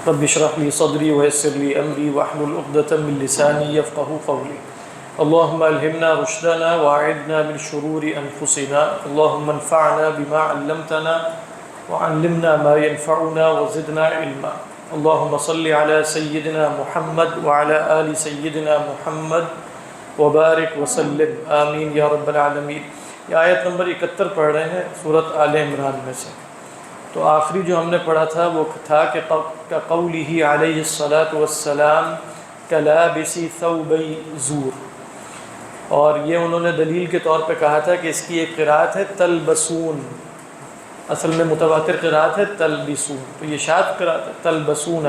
رب اشرح لي صدري ويسر لي أمري واحلل عقدة من لساني يفقهوا قولي اللهم ألهمنا رشدنا وأعذنا من شرور أنفسنا اللهم انفعنا بما علمتنا وعلمنا ما ينفعنا وزدنا علما اللهم صل على سيدنا محمد وعلى آل سيدنا محمد وبارک وسلم آمین یا رب العالمین۔ یہ آیت نمبر 71 پڑھ رہے ہیں سورۃ آل عمران میں سے۔ تو آخری جو ہم نے پڑھا تھا وہ تھا کہ قوله علیہ الصلاۃ والسلام کلابسی ثوبی زور، اور یہ انہوں نے دلیل کے طور پہ کہا تھا کہ اس کی ایک قرأت ہے تلبسون، اصل میں متواتر قرأت ہے تلبسون، تو یہ شاذ قرأت ہے تلبسون۔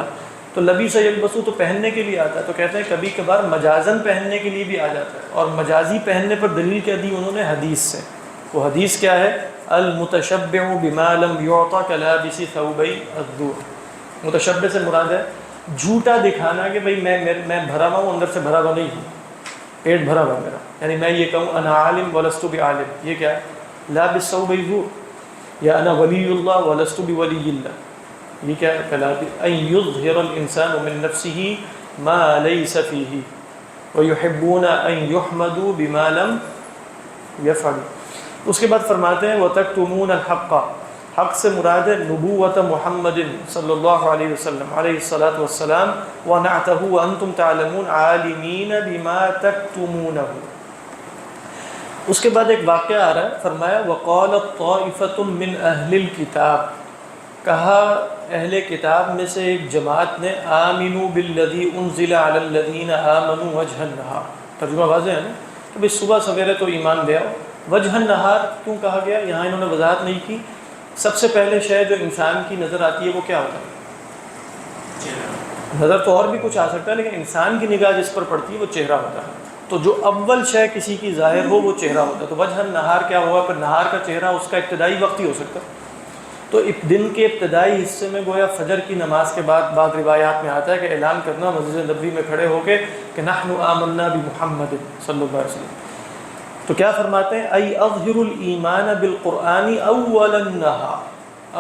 تو لبیس یلبسو تو پہننے کے لیے آتا ہے، تو کہتے ہیں کبھی کبھار مجازن پہننے کے لیے بھی آ جاتا ہے، اور مجازی پہننے پر دلیل کیا دی انہوں نے؟ حدیث سے۔ وہ حدیث کیا ہے؟ المتشبع بما لم يعطى كلابس ثوبي الزور۔ متشبع سے مراد ہے جھوٹا دکھانا کہ بھئی میں بھرا ہوا ہوں، اندر سے بھرا ہوا نہیں ہوں، پیٹ بھرا ہوا میرا، یعنی میں یہ کہوں انا عالم ولست بعالم، یہ کیا ہے؟ لابس ثوب الزور، یا انا ولی اللہ ولست بولی اللہ، یہ کیا ہے؟ ان یظہر الانسان من نفسه ما لیس فیہ ویحبون ان یحمدوا بما لم یفعلوا۔ اس کے بعد فرماتے ہیں وَتَكْتُمُونَ الْحَقَّ، حق سے مراد ہے نبوت محمد صلی اللہ علیہ وسلم علیہ الصلاۃ والسلام، وَنَعْتَهُ وَأَنْتُمْ تَعْلَمُونَ عَالِمِينَ بِمَا تَكْتُمُونَهُ۔ اس کے بعد ایک واقعہ آ رہا ہے، فرمایا وَقَالَتْ طَائِفَةٌ مِّنْ أَهْلِ الْكِتَابِ، کہا اہل کتاب میں سے ایک جماعت نے آمنوا بالذی انزل علی الذین آمنوا وجہ النہار، ترجمہ واضح ہے نا کہ بھئی صبح سویرے تو ایمان لے آؤ۔ وجہ النہار کیوں کہا گیا؟ یہاں انہوں نے وضاحت نہیں کی۔ سب سے پہلے شے جو انسان کی نظر آتی ہے وہ کیا ہوتا ہے؟ نظر تو اور بھی کچھ آ سکتا ہے، لیکن انسان کی نگاہ جس پر پڑتی ہے وہ چہرہ ہوتا ہے۔ تو جو اول شے کسی کی ظاہر ہو وہ چہرہ ہوتا ہے، تو وجہ النہار کیا ہوا؟ پھر نہار کا چہرہ اس کا ابتدائی وقت ہی ہو سکتا ہے۔ تو دن کے ابتدائی حصے میں گویا فجر کی نماز کے بعد بعض روایات میں آتا ہے کہ اعلان کرنا مسجد نبوی میں کھڑے ہو کے کہ نحن آمنا بمحمد صلی اللہ علیہ وسلم۔ تو کیا فرماتے ہیں؟ ای اظہر الایمان بالقرآن اول النہار،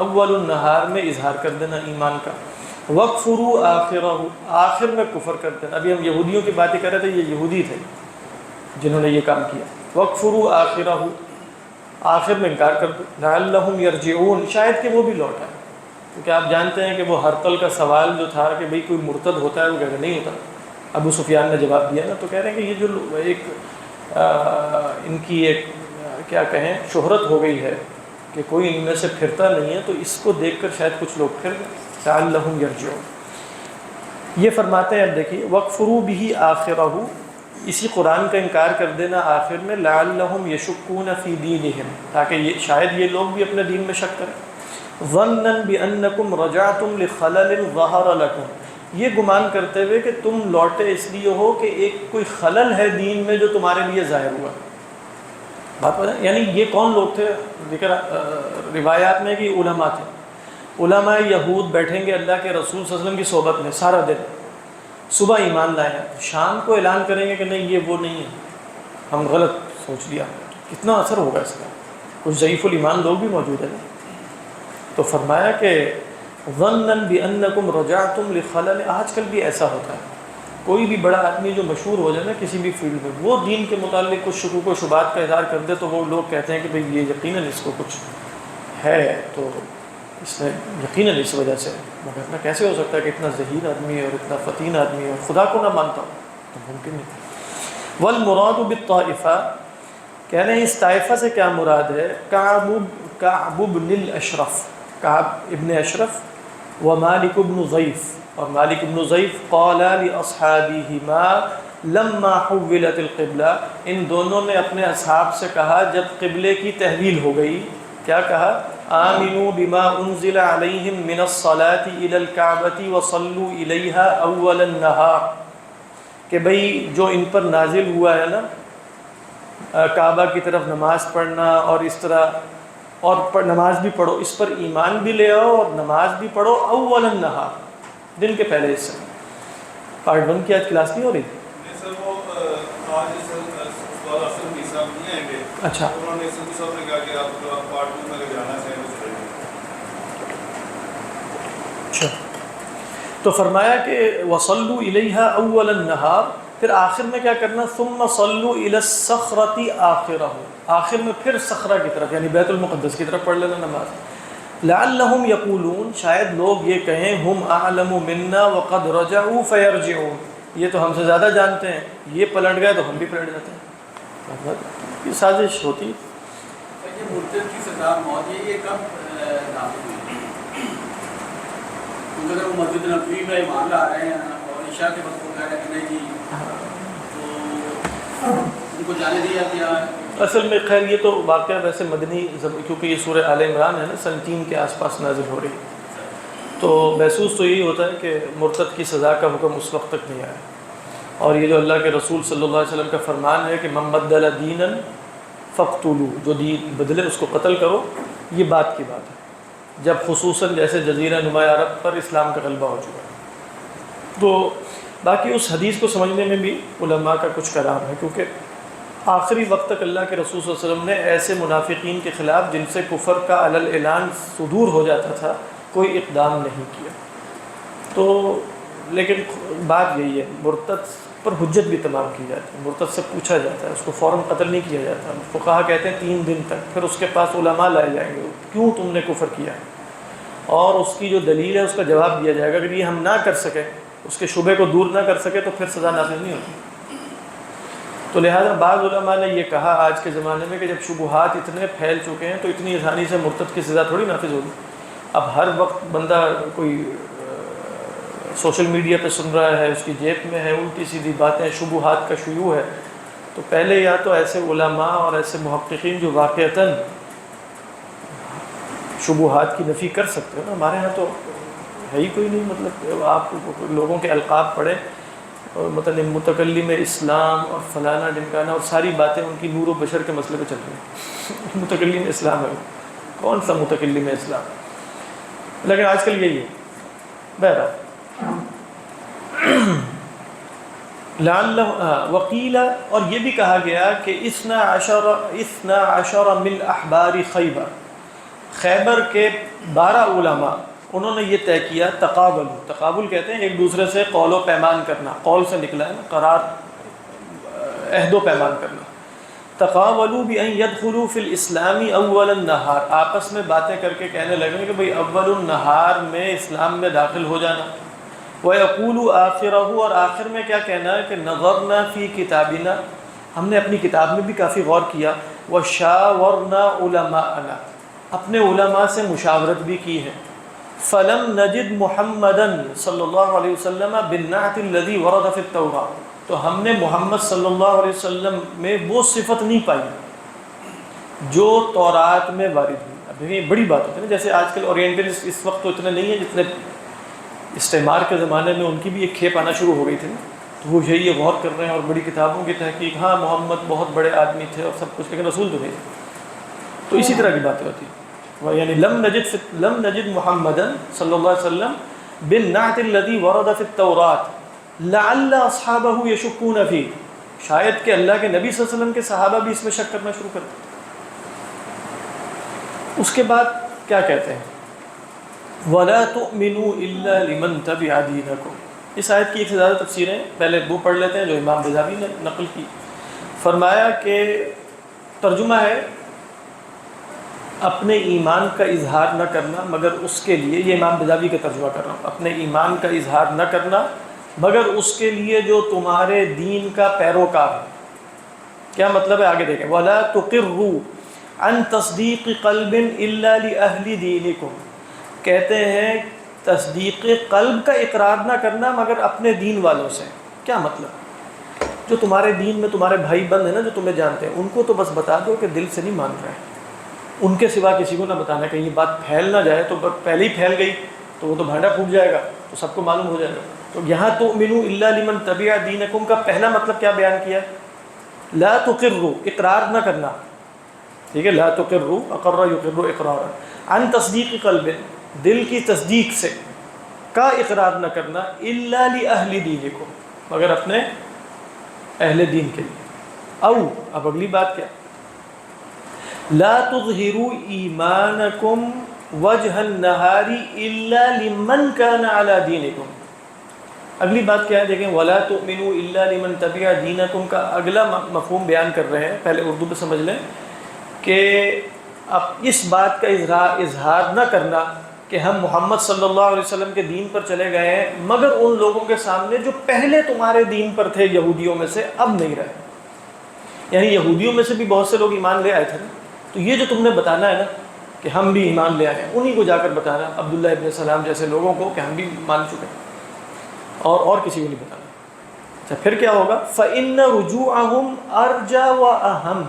اول النہار میں اظہار کر دینا ایمان کا، وَاکْفُرُوا آخِرَهُ، آخر میں کفر کر دینا۔ ابھی ہم یہودیوں کی باتیں کر رہے تھے، یہ یہودی تھے جنہوں نے یہ کام کیا۔ وَاکْفُرُوا آخِرَهُ، آخر میں انکار کر دو، لعلہم یرجعون، شاید کہ وہ بھی لوٹ آئے، کیونکہ آپ جانتے ہیں کہ وہ ہرقل کا سوال جو تھا کہ بھئی کوئی مرتد ہوتا ہے، وہ کہہ رہے نہیں ہوتا۔ ابو سفیان نے جواب دیا نا، تو کہہ رہے ہیں کہ یہ جو ایک ان کی ایک کیا کہیں شہرت ہو گئی ہے کہ کوئی ان میں سے پھرتا نہیں ہے، تو اس کو دیکھ کر شاید کچھ لوگ پھر گئے، لعلہم یرجعون۔ یہ فرماتے ہیں، اب دیکھیے وَاکْفُرُوا بِهِ آخِرَهُ، اسی قرآن کا انکار کر دینا آخر میں، لعلہم یشکون فی دینہم، تاکہ شاید یہ لوگ بھی اپنے دین میں شک کریں، ظنًا بأنکم رجعتم لخلل ظہر لکم، یہ گمان کرتے ہوئے کہ تم لوٹے اس لیے ہو کہ ایک کوئی خلل ہے دین میں جو تمہارے لیے ظاہر ہوا۔ بات پتہ ہے؟ یعنی یہ کون لوگ تھے؟ ذکر روایات میں کہ علماء تھے، علماء یہود بیٹھیں گے اللہ کے رسول صلی اللہ علیہ وسلم کی صحبت میں سارا دن، صبح ایمان لائیں، شام کو اعلان کریں گے کہ نہیں یہ وہ نہیں ہے، ہم غلط سوچ لیا۔ کتنا اثر ہوگا اس کا؟ کچھ ضعیف الایمان لوگ بھی موجود ہیں۔ تو فرمایا کہ ظنًا بأنکم رجعتم لخلل، آج کل بھی ایسا ہوتا ہے، کوئی بھی بڑا آدمی جو مشہور ہو جائے نا کسی بھی فیلڈ میں، وہ دین کے متعلق کچھ شکوک و شبہات کا اظہار کر دے تو وہ لوگ کہتے ہیں کہ بھئی یہ یقیناً اس کو کچھ ہے، تو اس نے یقیناً اس وجہ سے، مگر اتنا کیسے ہو سکتا ہے کہ اتنا ذہین آدمی ہے اور اتنا فتین آدمی ہے اور خدا کو نہ مانتا ہو، تو ممکن نہیں۔ والمراد بالطائفہ، کہہ رہے ہیں اس طائفہ سے کیا مراد ہے؟ کعب بن الاشرف، کعب ابن اشرف، ومالک بن ضیف، اور مالک بن ضیف، قال لاصحابہما لما حولت القبلہ، ان دونوں نے اپنے اصحاب سے کہا جب قبلے کی تحویل ہو گئی، کیا کہا؟ آمنوا بما انزل علیہم من الصلاة الى الکعبۃ وصلوا الیہا اول النہار، کہ بھئی جو ان پر نازل ہوا ہے نا کعبہ کی طرف نماز پڑھنا اور اس طرح، اور نماز بھی پڑھو، اس پر ایمان بھی لے آؤ اور نماز بھی پڑھو اول النہار، دن کے پہلے حصے میں۔ پارٹ 1 کی آج کلاس نہیں ہو رہی؟ اچھا، تو فرمایا کہ وصلوا الیہا اول النہار، پھر آخر میں کیا کرنا، ثم صلوا الی الصخرۃ آخرہ، آخر میں پھر صخرہ کی طرف یعنی بیت المقدس کی طرف پڑھ لینا نماز، لعلہم یقولون، شاید لوگ یہ کہیں ہم اعلم منا وقد رجعوا فیرجعون، یہ تو ہم سے زیادہ جانتے ہیں، یہ پلٹ گئے تو ہم بھی پلٹ جاتے ہیں۔ یہ سازش ہوتی ہے۔ یہ مرتد کی سزا موت ہے، یہ کب نافذ ہوئی؟ کیونکہ اگر وہ مسجد نبوی میں ایمان لا رہے ہیں اور عشاء کے وقت وہ کہہ رہے ہیں کہ نہیں جی، تو ان کو جانے دیا گیا ہے؟ اصل میں خیر یہ تو واقعہ ویسے مدنی، کیونکہ یہ سورہ آل عمران ہے نا، سن 3 کے آس پاس نازل ہو رہی ہے، تو محسوس تو یہی ہوتا ہے کہ مرتد کی سزا کا حکم اس وقت تک نہیں آیا، اور یہ جو اللہ کے رسول صلی اللہ علیہ وسلم کا فرمان ہے کہ من بدل دینا فاقتلوه، جو دین بدلے اس کو قتل کرو، یہ بات کی بات ہے جب خصوصاً جیسے جزیرہ نما عرب پر اسلام کا غلبہ ہو چکا ہے۔ تو باقی اس حدیث کو سمجھنے میں بھی علماء کا کچھ کلام ہے، کیونکہ آخری وقت تک اللہ کے رسول صلی اللہ علیہ وسلم نے ایسے منافقین کے خلاف جن سے کفر کا علی الاعلان صدور ہو جاتا تھا کوئی اقدام نہیں کیا۔ تو لیکن بات یہی ہے، مرتد پر حجت بھی تمام کی جاتی ہے، مرتد سے پوچھا جاتا ہے، اس کو فوراً قتل نہیں کیا جاتا، فقہا کہتے ہیں 3 دن تک، پھر اس کے پاس علماء لائے جائیں گے کیوں تم نے کفر کیا، اور اس کی جو دلیل ہے اس کا جواب دیا جائے گا۔ اگر یہ ہم نہ کر سکیں، اس کے شبے کو دور نہ کر سکے، تو پھر سزا نافذ نہیں ہوتی۔ تو لہٰذا بعض علماء نے یہ کہا آج کے زمانے میں کہ جب شبہات اتنے پھیل چکے ہیں تو اتنی آسانی سے مرتد کی سزا تھوڑی نافذ ہوگی۔ اب ہر وقت بندہ کوئی سوشل میڈیا پہ سن رہا ہے، اس کی جیب میں ہے الٹی سیدھی باتیں، شبہات کا شیوع ہے، تو پہلے یا تو ایسے علماء اور ایسے محققین جو واقعتاً شبہات کی نفی کر سکتے ہو نا، ہمارے ہاں تو ہے ہی کوئی نہیں، مطلب آپ لوگوں کے القاب پڑھیں اور مطلب متکلم اسلام اور فلانا ڈمکانا اور ساری باتیں ان کی نور و بشر کے مسئلے پہ چل رہی ہیں۔ متکلم اسلام ہے، کون سا متکلم اسلام؟ لیکن آج کل یہی ہے۔ بہرحال وقیل، اور یہ بھی کہا گیا کہ اثنا عشر من احبار خیبر، خیبر کے 12 علماء انہوں نے یہ طے کیا، تقابل کہتے ہیں ایک دوسرے سے قول و پیمان کرنا، قول سے نکلا ہے نا، قرار، عہد و پیمان کرنا، تقابلوا بأن يدخلوا فی الاسلام اول النہار، آپس میں باتیں کر کے کہنے لگے کہ بھئی اول النہار میں اسلام میں داخل ہو جانا، وَيَقُولُ آخِرَهُ، اور آخر میں کیا کہنا ہے کہ نظرنا فی کتابنا، ہم نے اپنی کتاب میں بھی کافی غور کیا، وَشَاوَرْنَا عُلَمَاءَنَا، اپنے علماء سے مشاورت بھی کی ہے، فَلَمْ نَجِدْ مُحَمَّدًا صلی اللہ علیہ وسلم بِالنَّعْتِ الَّذِي وَرَدَ فِي التَّوْرَاةِ، تو ہم نے محمد صلی اللہ علیہ وسلم میں وہ صفت نہیں پائی جو تورات میں وارد ہوئی۔ اب دیکھیں یہ بڑی بات ہوتی ہے نا، جیسے آج کل اورینٹلسٹ اس وقت تو اتنے نہیں ہیں جتنے استعمار کے زمانے میں ان کی بھی ایک کھیپ آنا شروع ہو گئی تھی نا، تو وہ یہی غور کر رہے ہیں اور بڑی کتابوں کی تحقیق، ہاں محمد بہت بڑے آدمی تھے اور سب کچھ، لیکن رسول تو نہیں تھے۔ تو اسی طرح کی باتیں ہوتی ہیں، یعنی لم نجد محمدًا صلی اللہ علیہ وسلم بالنعت الذی ورد فی التوراۃ لعل اصحابہ یشکون فیہ، شاید کہ اللہ کے نبی صلی اللہ علیہ وسلم کے صحابہ بھی اس میں شک کرنا شروع کرتے۔ اس کے بعد کیا کہتے ہیں، وَلَا تُؤْمِنُوا إِلَّا لِمَنْ تَبِعَ دِينَكُمْ، اس آیت کی ایک سے زیادہ تفسیریں، پہلے وہ پڑھ لیتے ہیں جو امام بزاوی نے نقل کی۔ فرمایا کہ ترجمہ ہے اپنے ایمان کا اظہار نہ کرنا مگر اس کے لیے، یہ امام بزاوی کا ترجمہ کر رہا ہوں، اپنے ایمان کا اظہار نہ کرنا مگر اس کے لیے جو تمہارے دین کا پیروکار ہے۔ کیا مطلب ہے آگے دیکھیں، وَلَا تُقِرُّوا عَنْ تَصْدِيقِ قَلْبٍ إِلَّا لِأَهْلِ دِينِكُمْ، کہتے ہیں تصدیق قلب کا اقرار نہ کرنا مگر اپنے دین والوں سے۔ کیا مطلب، جو تمہارے دین میں تمہارے بھائی بند ہیں نا، جو تمہیں جانتے ہیں، ان کو تو بس بتا دو کہ دل سے نہیں مان رہے، ان کے سوا کسی کو نہ بتانا، کہیں یہ بات پھیل نہ جائے، تو پہلے ہی پھیل گئی تو وہ تو بھانڈا پھوٹ جائے گا، تو سب کو معلوم ہو جائے گا۔ تو یہاں تؤمنوا الا لمن تبع دینکم کا پہلا مطلب کیا بیان کیا، لا تقروا، اقرار نہ کرنا، ٹھیک ہے، لا تقروا، اقر یقر اقرارا، عن تصدیق قلب، دل کی تصدیق سے کا اقرار نہ کرنا، الا لاہل دینکم، مگر اپنے اہل دین کے لیے۔ او، اب اگلی بات کیا، لا تظہروا ایمانکم وجہ النہار الا لمن کان علی دینکم، اگلی بات کیا ہے دیکھیں، وَلَا تُؤْمِنُوا إِلَّا لِمَنْ تَبِعَ دِينَكُمْ کا اگلا مفہوم بیان کر رہے ہیں، پہلے اردو میں سمجھ لیں کہ اب اس بات کا اظہار نہ کرنا کہ ہم محمد صلی اللہ علیہ وسلم کے دین پر چلے گئے ہیں مگر ان لوگوں کے سامنے جو پہلے تمہارے دین پر تھے یہودیوں میں سے اب نہیں رہے. یعنی یہودیوں میں سے بھی بہت سے لوگ ایمان لے آئے تھے نا، تو یہ جو تم نے بتانا ہے نا کہ ہم بھی ایمان لے آئے ہیں، انہی کو جا کر بتانا، عبداللہ ابن سلام جیسے لوگوں کو کہ ہم بھی مان چکے ہیں، اور کسی کو نہیں بتانا. اچھا پھر کیا ہوگا؟ فَإِنَّ رُجُوعَهُمْ أَرْجَى وَأَهَمْ،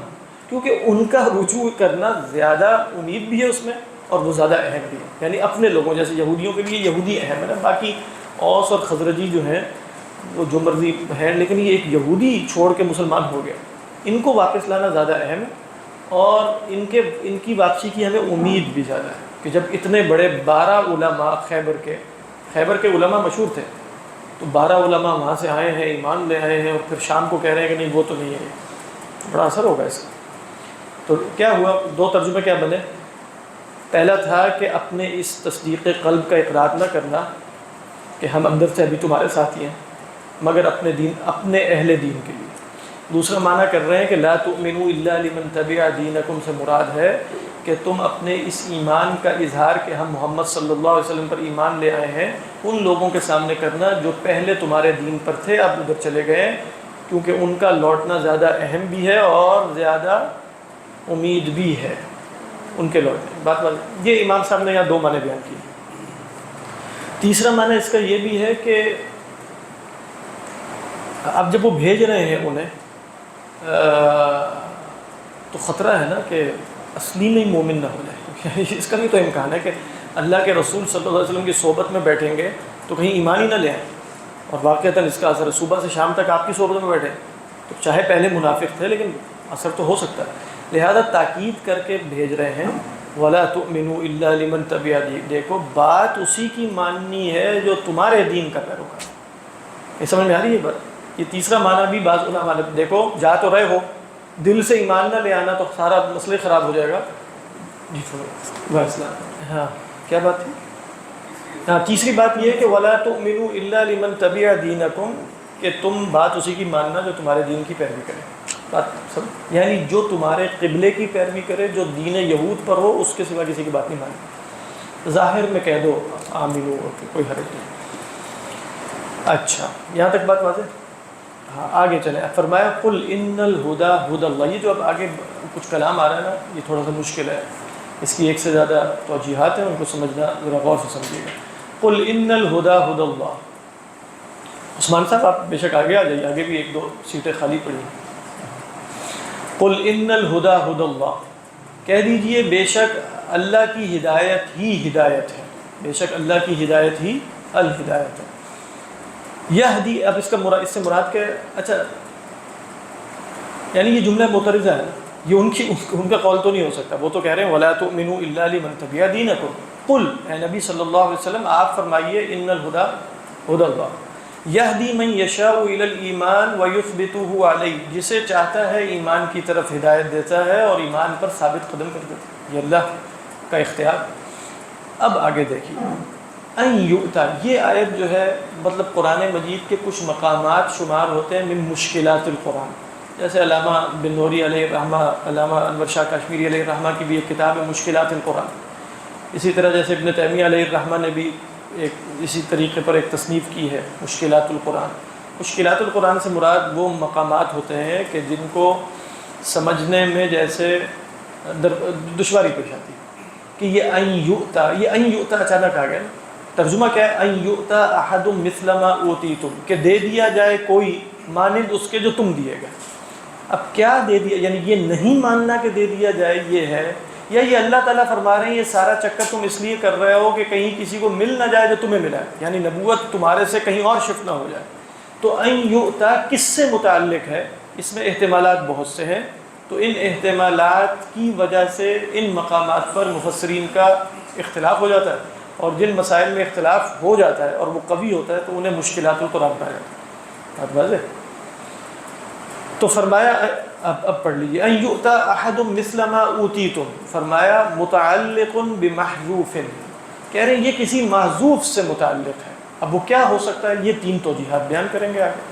کیونکہ ان کا رجوع کرنا زیادہ امید بھی ہے اس میں اور وہ زیادہ اہم بھی ہے. یعنی اپنے لوگوں جیسے یہودیوں کے لیے یہودی اہم ہے نا، باقی اوس اور خزرجی جو ہیں وہ جو مرضی ہیں، لیکن یہ ایک یہودی چھوڑ کے مسلمان ہو گیا، ان کو واپس لانا زیادہ اہم ہے، اور ان کی واپسی کی ہمیں امید بھی زیادہ ہے کہ جب اتنے بڑے 12 علماء خیبر کے علماء مشہور تھے، تو 12 علماء وہاں سے آئے ہیں، ایمان لے آئے ہیں، اور پھر شام کو کہہ رہے ہیں کہ نہیں وہ تو نہیں ہے، بڑا اثر ہوگا اس کا. تو کیا ہوا؟ 2 ترجمے کیا بنے؟ پہلا تھا کہ اپنے اس تصدیق قلب کا اقرار نہ کرنا کہ ہم اندر سے ابھی تمہارے ساتھ ہی ہیں مگر اپنے اہل دین کے لیے. دوسرا معنی کر رہے ہیں کہ لا تؤمنوا الا لمن تبع دینکم سے مراد ہے کہ تم اپنے اس ایمان کا اظہار کہ ہم محمد صلی اللہ علیہ وسلم پر ایمان لے آئے ہیں ان لوگوں کے سامنے کرنا جو پہلے تمہارے دین پر تھے اب ادھر چلے گئے، کیونکہ ان کا لوٹنا زیادہ اہم بھی ہے اور زیادہ امید بھی ہے ان کے لوٹنے. بات یہ امام صاحب نے یہاں 2 معنی بیان کیے. تیسرا معنی اس کا یہ بھی ہے کہ اب جب وہ بھیج رہے ہیں انہیں تو خطرہ ہے نا کہ اصلی میں ہی مومن نہ ہو جائے. اس کا بھی تو امکان ہے کہ اللہ کے رسول صلی اللہ علیہ وسلم کی صحبت میں بیٹھیں گے تو کہیں ایمان ہی نہ لے آئیں، اور واقعتاً اس کا اثر ہے. صبح سے شام تک آپ کی صحبت میں بیٹھے تو چاہے پہلے منافق تھے لیکن اثر تو ہو سکتا ہے. لہذا تاکید کر کے بھیج رہے ہیں وَلَا تُؤْمِنُوا إِلَّا لِمَنْ تَبِعَ دِينَكُمْ. دیکھو بات اسی کی ماننی ہے جو تمہارے دین کا پیروکار. یہ سمجھ میں آ رہی ہے بات؟ یہ تیسرا معنی بھی بعض علماء نے، دیکھو جا تو رہے ہو، دل سے ایمان نہ لے آنا تو سارا مسئلہ خراب ہو جائے گا. جی ہاں کیا بات تھی؟ ہاں تیسری بات یہ ہے کہ وَلَا تُؤْمِنُوا إِلَّا لِمَنْ تَبِعَ دِينَكُمْ، کہ تم بات اسی کی ماننا جو تمہارے دین کی پیروی کرے. بات سب یعنی جو تمہارے قبلے کی پیروی کرے، جو دین یہود پر ہو، اس کے سوا کسی کی بات نہیں مانی. ظاہر میں کہہ دو آمینو، کوئی حرج نہیں. اچھا یہاں تک بات واضح؟ ہاں آگے چلیں. فرمایا قل ان الہدی ہدی اللہ. یہ جو اب آگے کچھ کلام آ رہا ہے نا یہ تھوڑا سا مشکل ہے، اس کی 1 سے زیادہ توجیحات ہیں، ان کو سمجھنا ذرا غور سے سمجھیے گا. قل ان الہدی ہدی اللہ. عثمان صاحب آپ بے شک آگے آ جائیے، آگے بھی 1-2 سیٹیں خالی پڑی ہیں. قل ان الہدی ہدی اللہ، کہہ دیجئے بے شک اللہ کی ہدایت ہی ہدایت ہے، بے شک اللہ کی ہدایت ہی الہدایت ہے. یہدی، اب اس سے مراد کیا ہے؟ اچھا یعنی یہ جملہ معترضہ ہے نا، یہ ان کا قول تو نہیں ہو سکتا. وہ تو کہہ رہے ہیں وَلَا تُؤْمِنُوا إِلَّا لِمَنْ تَبِعَ دِينَكُمْ. قل اے نبی صلی اللہ علیہ وسلم آپ فرمائیے ان الہدی ہدی اللہ یہدی من یشاء الی الایمان ویثبتہ علیہ، جسے چاہتا ہے ایمان کی طرف ہدایت دیتا ہے اور ایمان پر ثابت قدم کر دیتا ہے. یہ اللہ کا اختیار. اب آگے دیکھیے ان یؤتا، یہ آیت جو ہے مطلب قرآن مجید کے کچھ مقامات شمار ہوتے ہیں من مشکلات القرآن. جیسے علامہ بن نوری علیہ الرحمہ، علامہ انور شاہ کشمیری علیہ الرحمہ کی بھی ایک کتاب ہے مشکلات القرآن. اسی طرح جیسے ابن تیمیہ علیہ الرحمہ نے بھی ایک اسی طریقے پر ایک تصنیف کی ہے مشکلات القرآن. مشکلات القرآن سے مراد وہ مقامات ہوتے ہیں کہ جن کو سمجھنے میں جیسے دشواری پیش آتی کہ یہ ان یؤتا اچانک آ گیا نا. ترجمہ کیا ہے؟ ان یؤتا احد مثل ما اوتیتم، کہ دے دیا جائے کوئی مانند اس کے جو تم دیے گئے. اب کیا دے دیا، یعنی یہ نہیں ماننا کہ دے دیا جائے یہ ہے، یا یہ اللہ تعالیٰ فرما رہے ہیں یہ سارا چکر تم اس لیے کر رہے ہو کہ کہیں کسی کو مل نہ جائے جو تمہیں ملا ہے، یعنی نبوت تمہارے سے کہیں اور شفٹ نہ ہو جائے. تو ان یؤتا کس سے متعلق ہے؟ اس میں احتمالات بہت سے ہیں، تو ان احتمالات کی وجہ سے ان مقامات پر مفسرین کا اختلاف ہو جاتا ہے، اور جن مسائل میں اختلاف ہو جاتا ہے اور وہ قوی ہوتا ہے تو انہیں مشکلات القرآن کہا جاتا ہے. بات واضح؟ تو فرمایا اب پڑھ لیجیے ان یؤتا احد مثل ما اوتیتم، فرمایا متعلق بمحذوف، کہہ رہے ہیں یہ کسی محذوف سے متعلق ہے. اب وہ کیا ہو سکتا ہے، یہ 3 توجیحات بیان کریں گے آگے.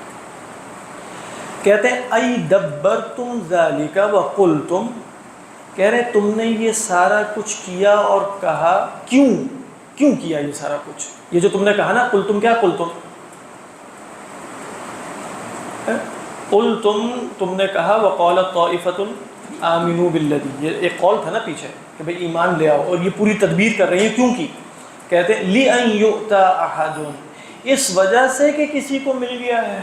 کہتے ہیں ای دبرتم ذالک وقلتم، کہہ رہے تم نے یہ سارا کچھ کیا اور کہا، کیوں کیا یہ سارا کچھ؟ یہ جو تم نے کہا نا قلتم، کیا قلتم؟ قلتم تم نے کہا، وقالت طائفۃ آمنوا بالذی، یہ ایک قول تھا نا پیچھے کہ بھئی ایمان لے آؤ، اور یہ پوری تدبیر کر رہے ہیں. کیوں کی؟ کہتے ہیں لِأَن يُؤْتَى أَحَدٌ، اس وجہ سے کہ کسی کو مل گیا ہے.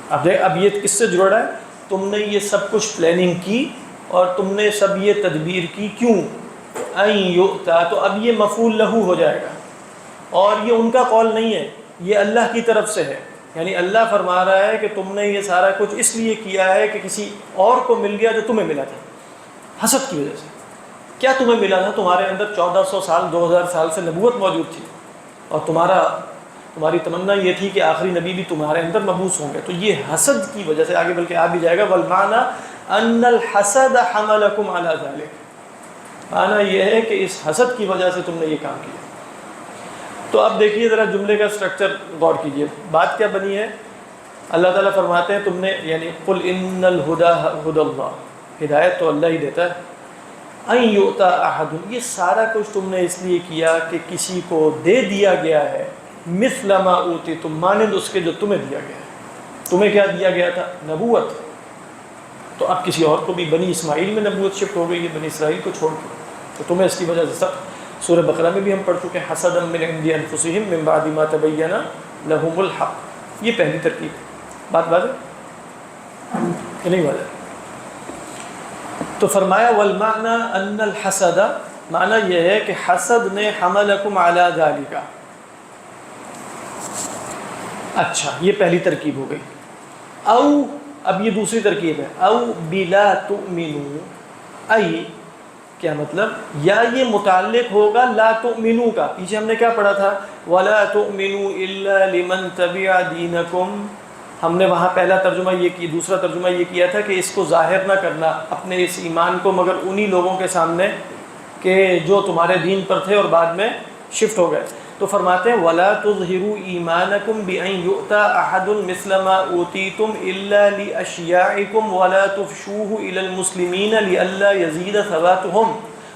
اب یہ کس سے جڑ رہا ہے؟ تم نے یہ سب کچھ پلاننگ کی اور تم نے سب یہ تدبیر کی، کیوں؟ ان یؤتا، تو اب یہ مفعول لہو ہو جائے گا، اور یہ ان کا قول نہیں ہے، یہ اللہ کی طرف سے ہے. یعنی اللہ فرما رہا ہے کہ تم نے یہ سارا کچھ اس لیے کیا ہے کہ کسی اور کو مل گیا جو تمہیں ملا تھا، حسد کی وجہ سے. کیا تمہیں ملا تھا؟ تمہارے اندر 1400 سال 2000 سال سے نبوت موجود تھی، اور تمہاری تمنا یہ تھی کہ آخری نبی بھی تمہارے اندر مبعوث ہوں گے. تو یہ حسد کی وجہ سے، آگے بلکہ آ بھی جائے گا، والمعنی ان الحسد حملکم علی ذلک، معنی یہ ہے کہ اس حسد کی وجہ سے تم نے یہ کام کیا. تو اب دیکھیے ذرا جملے کا سٹرکچر غور کیجیے. بات کیا بنی ہے؟ اللہ تعالیٰ فرماتے ہیں تم نے، یعنی قل ان الہدی ہدی اللہ، ہدایت تو اللہ ہی دیتا ہے. ان یؤتا احد، یہ سارا کچھ تم نے اس لیے کیا کہ کسی کو دے دیا گیا ہے مثل ما اوتیتم، مانند اس کے جو تمہیں دیا گیا ہے. تمہیں کیا دیا گیا تھا؟ نبوت. تو اب کسی اور کو بھی بنی اسماعیل میں نبوت شفٹ ہو گئی ہے، بنی اسرائیل کو چھوڑ کے. تو تمہیں اس کی وجہ سے سب، سورہ بقرہ میں بھی ہم پڑھ چکے ہیں، حسدا من عند انفسہم من بعد ما تبین لہم الحق. یہ پہلی ترکیب. بات واضح کہ نہیں واضح؟ تو فرمایا والمعنی ان الحسد، معنی یہ ہے کہ حسد نے حملکم علی ذالک. اچھا یہ پہلی ترکیب ہو گئی. او، اب یہ دوسری ترکیب ہے، او بلا تؤمنوا، ای کیا مطلب؟ یا یہ متعلق ہوگا لا تؤمنوا کا. پیچھے ہم نے کیا پڑھا تھا؟ ولا تؤمنوا الا لمن تبع دینکم. ہم نے وہاں پہلا ترجمہ یہ کی، دوسرا ترجمہ یہ کیا تھا کہ اس کو ظاہر نہ کرنا اپنے اس ایمان کو مگر انہی لوگوں کے سامنے کہ جو تمہارے دین پر تھے اور بعد میں شفٹ ہو گئے. تو فرماتے ہیں ولا تظہروا ایمانکم بان یؤتا احد مثل ما اوتیتم الا لاشیاعکم ولا تفشوه الى المسلمین لئلا یزید ثباتهم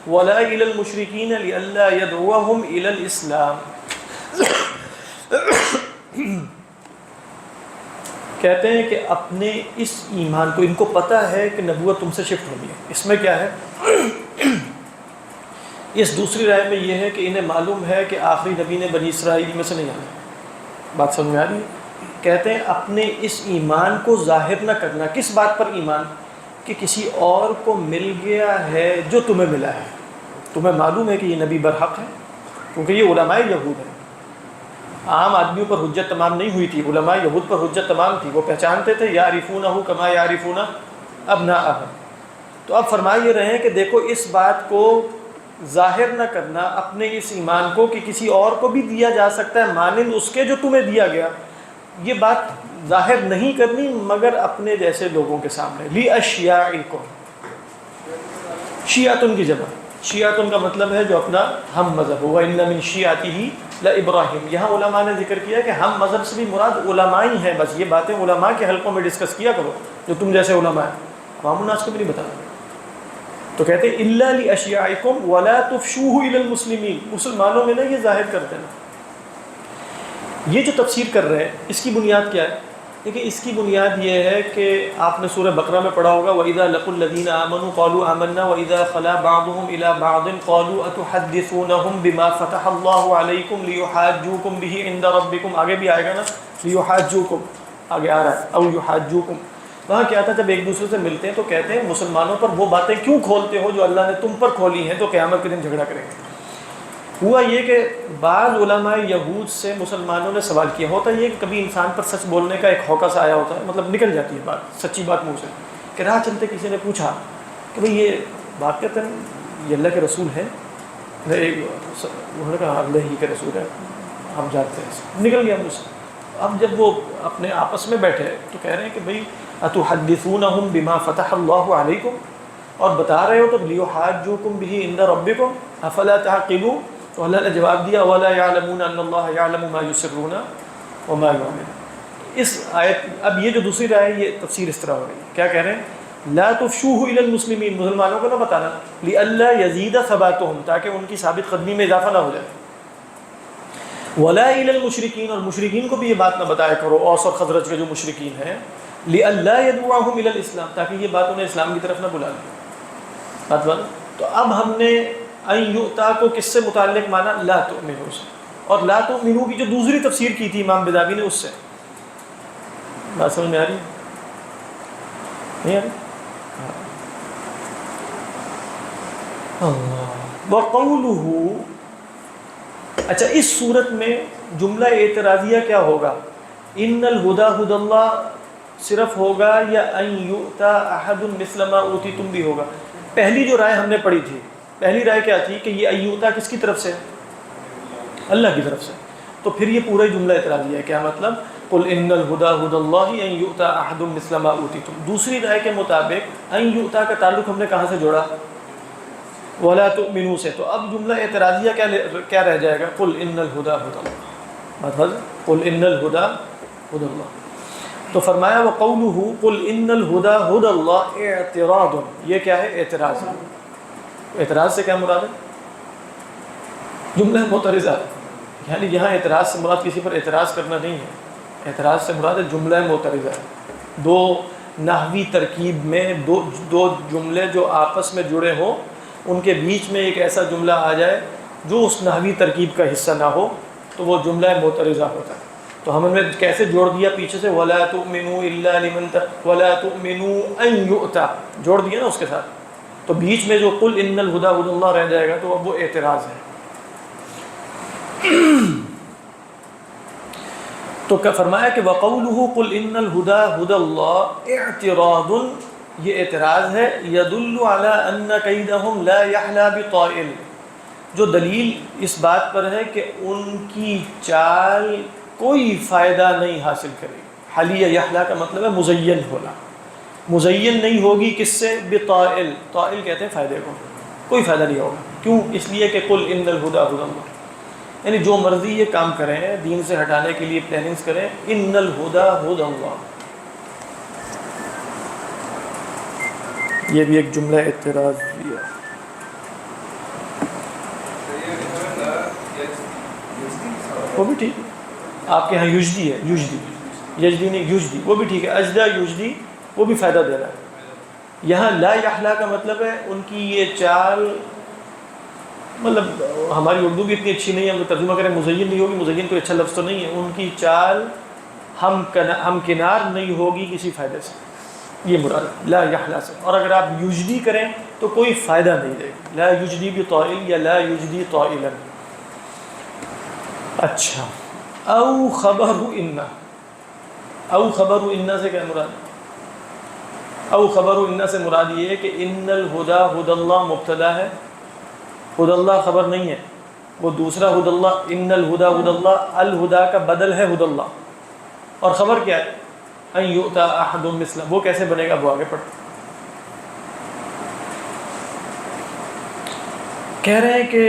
ولا الى المشرکین لئلا يدعوهم الى الاسلام. کہتے ہیں کہ اپنے اس ایمان کو، ان کو پتہ ہے کہ نبوت تم سے شفٹ ہو گئی ہے. اس میں کیا ہے؟ اس دوسری رائے میں یہ ہے کہ انہیں معلوم ہے کہ آخری نبی نے بنی اسرائیل میں سے نہیں آنا. بات سمجھ میں آ رہی ہے؟ کہتے ہیں اپنے اس ایمان کو ظاہر نہ کرنا. کس بات پر ایمان؟ کہ کسی اور کو مل گیا ہے جو تمہیں ملا ہے. تمہیں معلوم ہے کہ یہ نبی برحق ہے، کیونکہ یہ علماء یہود ہیں. عام آدمیوں پر حجت تمام نہیں ہوئی تھی، علماء یہود پر حجت تمام تھی. وہ پہچانتے تھے یعرفونہ کما یعرفون ابناءہم. تو اب فرما یہ رہے ہیں کہ دیکھو اس بات کو ظاہر نہ کرنا، اپنے اس ایمان کو کہ کسی اور کو بھی دیا جا سکتا ہے مانند اس کے جو تمہیں دیا گیا. یہ بات ظاہر نہیں کرنی مگر اپنے جیسے لوگوں کے سامنے. لِأَشْيَاعِكُمْ، شیعتن کی جمع. شیعتن کا مطلب ہے جو اپنا ہم مذہب ہوا. وَإِنَّ مِن شِيعَتِهِ لَإِبْرَاهِيمَ. یہاں علماء نے ذکر کیا کہ ہم مذہب سے بھی مراد علماء ہی ہیں. بس یہ باتیں علماء کے حلقوں میں ڈسکس کیا کرو جو تم جیسے علماء ہیں، عوام الناس کو بھی نہیں بتانا. تو کہتے ہیں الا لاشیاعکم ولا تفشوه الى المسلمین. مسلمانوں میں نہ یہ ظاہر کر دینا. یہ جو تفسیر کر رہے ہیں اس کی بنیاد کیا ہے؟ دیکھیں اس کی بنیاد یہ ہے کہ آپ نے سورہ بقرہ میں پڑھا ہوگا وَإِذَا لَقُوا الَّذِينَ آمَنُوا قَالُوا آمَنَّا وَإِذَا خَلَا بَعْضُهُمْ إِلَى بَعْضٍ قَالُوا أَتُحَدِّثُونَهُم بِمَا فَتَحَ اللَّهُ عَلَيْكُمْ لِيُحَاجُّوكُمْ بِهِ عِندَ رَبِّكُمْ. آگے بھی آئے گا نا لِيُحَاجُّوكُمْ، آگے آ رہا ہے او يُحَاجُّوكُمْ. وہاں کیا تھا؟ جب ایک دوسرے سے ملتے ہیں تو کہتے ہیں مسلمانوں پر وہ باتیں کیوں کھولتے ہو جو اللہ نے تم پر کھولی ہیں، تو قیامت کے دن جھگڑا کریں گے. ہوا یہ کہ بعض علماء یہود سے مسلمانوں نے سوال کیا. ہوتا یہ کہ کبھی انسان پر سچ بولنے کا ایک ہوکا سا آیا ہوتا ہے، مطلب نکل جاتی ہے بات، سچی بات منہ سے. کہ راہ چلتے کسی نے پوچھا کہ بھئی یہ واقعتاً یہ اللہ کے رسول ہیں؟ انہوں نے کہا اللہ ہی کے رسول ہے، ہم جانتے ہیں. نکل گیا منہ سے. اب جب وہ اپنے آپس میں بیٹھے تو کہہ رہے ہیں کہ بھئی اتحدثونہم بما فتح اللہ علیکم، اور بتا رہے ہو تو لیحاجوکم بہ عند ربکم افلا تعقلون. تو اللہ نے جواب دیا وَلَا يَعْلَمُونَ أَنَّ اللَّهَ يَعْلَمُ مَا يُسِرُّونَ وَمَا يُعْلِنُونَ. اس آیت اب یہ جو دوسری رائے ہے یہ تفسیر اس طرح ہو رہی ہے. کیا کہہ رہے ہیں؟ لا تفشوه الى المسلمین، مسلمانوں کو نہ بتانا، لئلا یزید ثباتهم، تاکہ ان کی ثابت قدمی میں اضافہ نہ ہو جائے. ولا الى المشرکین، اور مشرکین کو بھی یہ بات نہ بتایا کرو، اوس اور خزرج کے جو مشرکین ہیں، لئلا يدعوهم الى الاسلام، تاکہ یہ بات انہیں اسلام کی طرف نہ بلا لے. بات بات. تو اب ہم نے ان یؤتا کو کس سے متعلق مانا؟ لا تؤمنوا سے. اور لا تؤمنوا کی جو دوسری تفسیر کی تھی امام بذابی نے اس سے. بات سمجھ میں آ رہی؟ نہیں آ رہی؟ وَقَوْلُهُ. اچھا اس صورت میں جملہ اعتراضیہ کیا ہوگا؟ ان الہدیٰ ہدی اللہ صرف ہوگا یا ان یؤتا احد مثل ما اوتیتم بھی ہوگا؟ پہلی جو رائے ہم نے پڑھی تھی، پہلی رائے کیا تھی کہ یہ ان یؤتا کس کی طرف سے؟ اللہ کی طرف سے. تو پھر یہ پورا جملہ اعتراضیہ ہے. کیا مطلب؟ قل ان الہدیٰ ہدی اللہ ان یؤتا احد مثل ما اوتیتم. دوسری رائے کے مطابق ان یؤتا کا تعلق ہم نے کہاں سے جوڑا؟ ولا تؤمنوا سے. تو اب جملہ اعتراضیہ کیا رہ جائے گا؟ قل ان الہدیٰ ہدی اللہ. مطلب قل ان الہدیٰ ہدی اللہ. تو فرمایا وقولہ قل ان الہدیٰ ہدی اللہ اعتراض. یہ کیا ہے؟ اعتراض. اعتراض سے کیا مراد ہے؟ جملہ معترضہ. یعنی یہاں اعتراض سے مراد کسی پر اعتراض کرنا نہیں ہے، اعتراض سے مراد ہے جملہ معترضہ ہے. دو نحوی ترکیب میں دو جملے جو آپس میں جڑے ہوں، ان کے بیچ میں ایک ایسا جملہ آ جائے جو اس نحوی ترکیب کا حصہ نہ ہو تو وہ جملہ معترضہ ہوتا ہے. تو ہم نے کیسے جوڑ دیا پیچھے سے؟ وَلَا تُؤْمِنُوا إِلَّا لِمَنْ وَلَا تُؤْمِنُوا أَن يُؤْتَى جوڑ دیا نا اس کے ساتھ. تو بیچ میں جو قل ان الہدیٰ ہدی اللہ رہ جائے گا تو اب وہ اعتراض ہے. تو کیا فرمایا کہ وَقَوْلُهُ قُلْ إِنَّ الْهُدَى هُدَى اللَّهِ اعتراض. یہ اعتراض ہے. يَدُلُّ عَلَىٰ أَنَّ كَيْدَهُمْ لَا يَحْلَىٰ بِطَائِلٍ، جو دلیل اس بات پر ہے کہ ان کی چال کوئی فائدہ نہیں حاصل کرے. حلیہ یحلا کا مطلب ہے مزین ہونا. مزین نہیں ہوگی کس سے؟ بطائل. طائل کہتے ہیں فائدے کو. کوئی فائدہ نہیں ہوگا. کیوں؟ اس لیے کہ قل ان الہدیٰ ہدی اللہ، یعنی جو مرضی یہ کام کریں، دین سے ہٹانے کے لیے پلاننگز کریں، ان الہدیٰ ہدی اللہ. یہ بھی ایک جملہ اعتراض دیا. وہ بھی ٹھیک ہے. آپ کے ہاں یجدی ہے، یجدی نہیں یجدی، وہ بھی ٹھیک ہے. اجدا یجدی وہ بھی فائدہ دے رہا ہے. یہاں لا یحلا کا مطلب ہے ان کی یہ چال، مطلب ہماری اردو بھی اتنی اچھی نہیں ہے، ہم ترجمہ کریں مزین نہیں ہوگی. مزین کوئی اچھا لفظ تو نہیں ہے. ان کی چال ہم کنار نہیں ہوگی کسی فائدے سے، یہ مراد لا یحلا سے. اور اگر آپ یجدی کریں تو کوئی فائدہ نہیں دے گا. لا یجدی بطائل یا لا یجدی طائلا. اچھا او خبر ان، او خبر ان سے کیا مراد؟ او خبر ان سے مراد یہ ہے کہ ان الہدیٰ ہدی اللہ مبتدا ہے، ہدی اللہ خبر نہیں ہے. وہ دوسرا ہدی اللہ، ان الہدیٰ ہدی اللہ، الہدیٰ کا بدل ہے ہدی اللہ. اور خبر کیا ہے؟ ان یؤتی احد مثلہ. وہ کیسے بنے گا؟ وہ آگے پڑھ. کہہ رہے ہیں کہ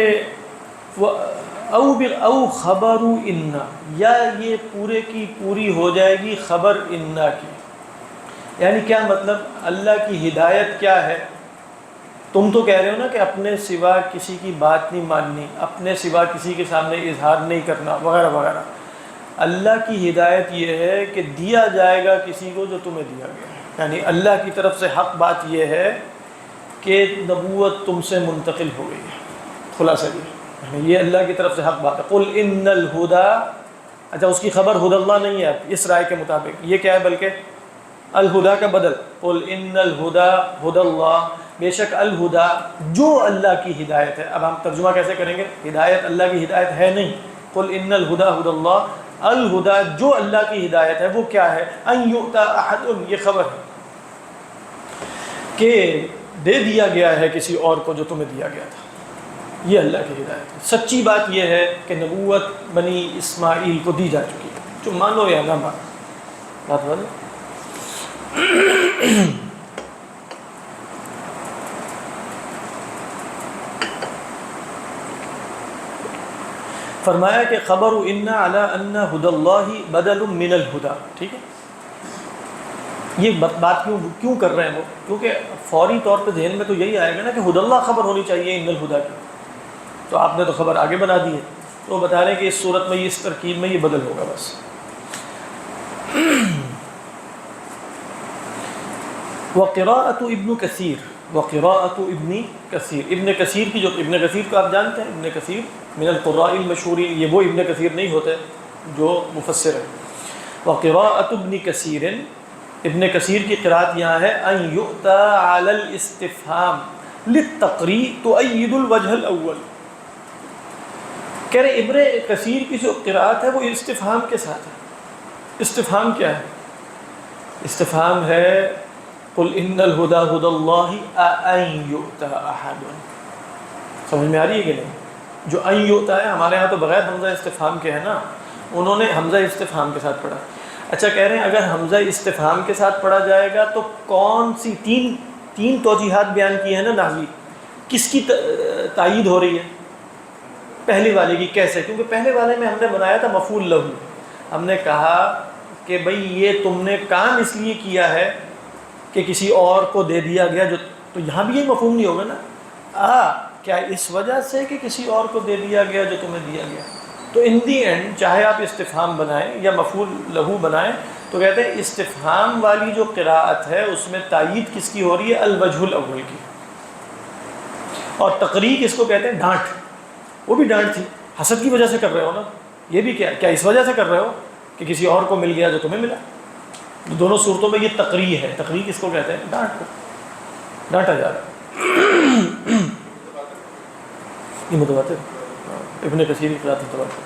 او خبر ان، یا یہ پورے کی پوری ہو جائے گی خبر انا کی. یعنی کیا مطلب؟ اللہ کی ہدایت کیا ہے؟ تم تو کہہ رہے ہو نا کہ اپنے سوا کسی کی بات نہیں ماننی، اپنے سوا کسی کے سامنے اظہار نہیں کرنا وغیرہ وغیرہ. اللہ کی ہدایت یہ ہے کہ دیا جائے گا کسی کو جو تمہیں دیا گیا. یعنی اللہ کی طرف سے حق بات یہ ہے کہ نبوت تم سے منتقل ہو گئی ہے. خلاصہ یعنی یہ اللہ کی طرف سے حق بات ہے. قل ان الہدیٰ، اچھا اس کی خبر ہدی اللہ نہیں ہے اس رائے کے مطابق. یہ کیا ہے؟ بلکہ الہدیٰ کا بدل. قل ان الہدیٰ ہدی اللہ، بے شک الہدیٰ جو اللہ کی ہدایت ہے. اب ہم ترجمہ کیسے کریں گے؟ ہدایت اللہ کی ہدایت ہے نہیں. قل ان الہدیٰ ہدی اللہ، الہدیٰ جو اللہ کی ہدایت ہے وہ کیا ہے؟ ان یؤتی احد، یہ خبر ہے کہ دے دیا گیا ہے کسی اور کو جو تمہیں دیا گیا تھا. یہ اللہ کی ہدایت ہے. سچی بات یہ ہے کہ نبوت بنی اسماعیل کو دی جا چکی ہے. جو مانو یا نہ مانو، بات بات. فرمایا کہ خبر ان علی ان ہدی اللہ بدل من الہدی، ٹھیک ہے. یہ بات کیوں کر رہے ہیں وہ؟ کیونکہ فوری طور پہ ذہن میں تو یہی آئے گا نا کہ ہدی اللہ خبر ہونی چاہیے ان الہدی کی، تو آپ نے تو خبر آگے بنا دی ہے. تو وہ بتا رہے ہیں کہ اس صورت میں اس ترکیب میں یہ بدل ہوگا بس. وقراءۃ ابن کثیر، وقراءۃ ابن کثیر، ابن کثیر کی جو ابن کثیر کو آپ جانتے ہیں، ابن کثیر من القراء المشہورین، یہ وہ ابن کثیر نہیں ہوتے جو مفسر ہیں. وقراءۃ ابن کثیر، ابن کثیر کی قرأت یہاں ہے ان یؤتی علی الاستفہام للتقریء تؤید الوجہ الاول. کہہ رہے ابن کثیر کی جو قرأت ہے وہ استفہام کے ساتھ ہے. استفہام کیا ہے؟ استفہام ہے قل ان الہدی ہدی اللہ ان یؤتی احد. سمجھ میں آ رہی ہے کہ نہیں؟ جو ان یؤتی ہے ہمارے ہاں تو بغیر حمزہ استفہام کے ہے نا، انہوں نے حمزہ استفہام کے ساتھ پڑھا. اچھا کہہ رہے ہیں اگر حمزہ استفہام کے ساتھ پڑھا جائے گا تو کون سی تین توجیحات بیان کی ہیں نا نحوی، کس کی تائید ہو رہی ہے؟ پہلے والے کی. کیسے؟ کیونکہ پہلے والے میں ہم نے بنایا تھا مفعول لہو، ہم نے کہا کہ بھئی یہ تم نے کام اس لیے کیا ہے کہ کسی اور کو دے دیا گیا، جو تو یہاں بھی یہ مفہوم نہیں ہوگا نا. کیا اس وجہ سے کہ کسی اور کو دے دیا گیا جو تمہیں دیا گیا. تو ان دی اینڈ چاہے آپ استفہام بنائیں یا مفعول لہو بنائیں، تو کہتے ہیں استفہام والی جو قراءت ہے اس میں تائید کس کی ہو رہی ہے؟ الوجہ الاول کی. اور تقریع کس کو کہتے ہیں؟ ڈانٹ. وہ بھی ڈانٹ تھی، حسد کی وجہ سے کر رہے ہو نا. یہ بھی کیا اس وجہ سے کر رہے ہو کہ کسی اور کو مل گیا جو تمہیں ملا. دونوں صورتوں میں یہ تقریع ہے. تقریع کس کو کہتے ہیں؟ ڈانٹ کو، ڈانٹا جا رہا ہے. یہ متواتر ابن کثیر کی قرأت متواتر.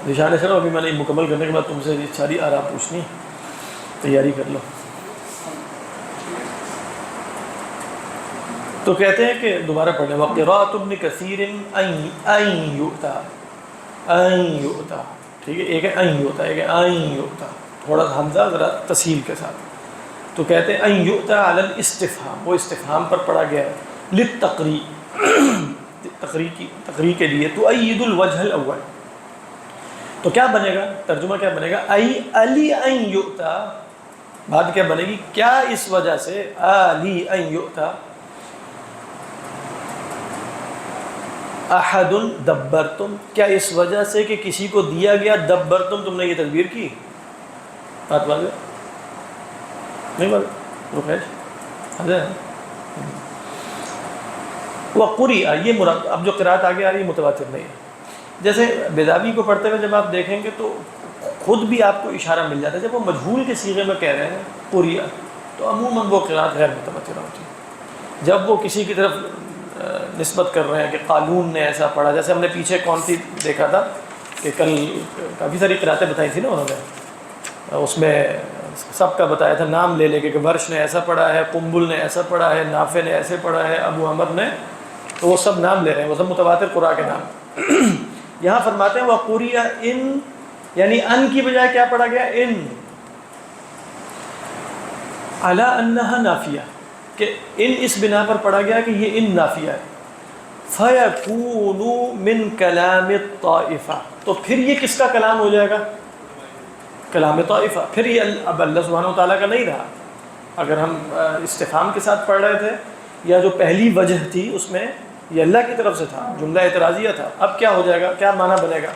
نشان سر ابھی میں نے مکمل کرنے کے بعد تم سے ساری آراء پوچھنی، تیاری کر لو. تو کہتے ہیں کہ دوبارہ پڑھیں وقراءۃ ابن کثیر ان یؤتی، ٹھیک ہے. ایک ہے ان یؤتی، ایک ہے ان یؤتی، تھوڑا سا حمزہ ذرا تسہیل کے ساتھ. تو کہتے ہیں ان یؤتی علی الاستفہام، وہ استفہام پر پڑھا گیا ہے. للتقریع، تقریع کے لیے. تؤید الوجہ الاول. تو کیا بنے گا؟ ترجمہ کیا بنے گا؟ علی ان یؤتی، بعد کیا بنے گی؟ کیا اس وجہ سے علی ان یؤتی احد دبرتم، کیا اس وجہ سے کہ کسی کو دیا گیا دبرتم، تم نے یہ تدبیر کی. بات واضح نہیں؟ بات وقریء، یہ مراد اب جو قرأت آگے آ رہی ہے متواتر نہیں ہے. جیسے بیضاوی کو پڑھتے ہوئے جب آپ دیکھیں گے تو خود بھی آپ کو اشارہ مل جاتا ہے. جب وہ مجہول کے صیغے میں کہہ رہے ہیں قریء، تو عموماً وہ قرأت غیر متواتر ہوتی ہے. جب وہ کسی کی طرف نسبت کر رہے ہیں کہ قالون نے ایسا پڑھا، جیسے ہم نے پیچھے کون سی دیکھا تھا کہ کل کافی ساری قرأتیں بتائی تھی نا انہوں نے، اس میں سب کا بتایا تھا نام لے کے کہ ورش نے ایسا پڑھا ہے، قنبل نے ایسا پڑھا ہے، نافع نے ایسے پڑھا ہے، ابو عمر نے، تو وہ سب نام لے رہے ہیں، وہ سب متواتر قراء کے نام. یہاں فرماتے ہیں وقریء ان، یعنی ان کی بجائے کیا پڑھا گیا؟ ان. علی انہا نافیہ، کہ ان اس بنا پر پڑھا گیا کہ یہ ان نافیہ ہے. فَيَكُونُ مِن كَلَامِ الطَّائِفَةِ، تو پھر یہ کس کا کلام ہو جائے گا؟ کلام طائفہ. پھر یہ اب اللہ سبحانہ وتعالیٰ کا نہیں رہا. اگر ہم استفہام کے ساتھ پڑھ رہے تھے یا جو پہلی وجہ تھی اس میں یہ اللہ کی طرف سے تھا، جملہ اعتراضیہ تھا. اب کیا ہو جائے گا؟ کیا معنی بنے گا؟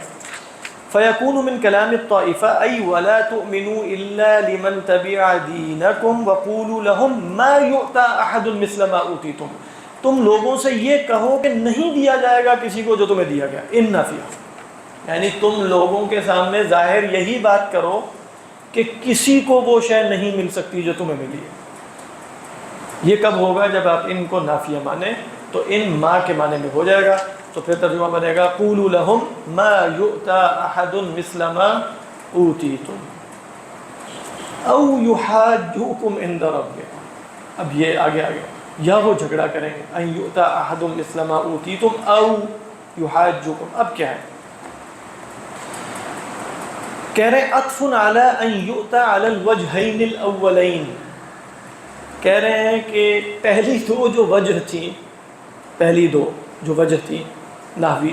فَيَكُونُ مِن كَلَامِ الطَّائِفَةِ أَيْ وَلَا تُؤْمِنُوا إِلَّا لِمَنْ تَبِعَ دِينَكُمْ وَقُولُوا لَهُمْ مَا يُؤْتَى أَحَدٌ مِثْلَ مَا أُوتِيتُمْ. تم لوگوں سے یہ کہو کہ نہیں دیا جائے گا کسی کو جو تمہیں دیا گیا. ان نافیہ، یعنی تم لوگوں کے سامنے ظاہر یہی بات کرو کہ کسی کو وہ شے نہیں مل سکتی جو تمہیں ملی ہے. یہ کب ہوگا؟ جب آپ ان کو نافیہ مانیں تو ان ما کے معنی میں ہو جائے گا. تو پھر ترجمہ بنے گا قولوا لهم ما يؤتى احد مثل ما اوتیتم او يحاجوكم عند ربكم. اب یہ آگے یا وہ جھگڑا کریں گے ان یؤتى احد مثل ما اوتیتم او يحاجوكم. اب کیا ہے کہہ رہے ہیں عطف علی ان یؤتی علی الوجہین الاولین، کہہ رہے ہیں کہ پہلی دو جو وجہ تھیں، پہلی دو جو وجہ تھیں نحوی،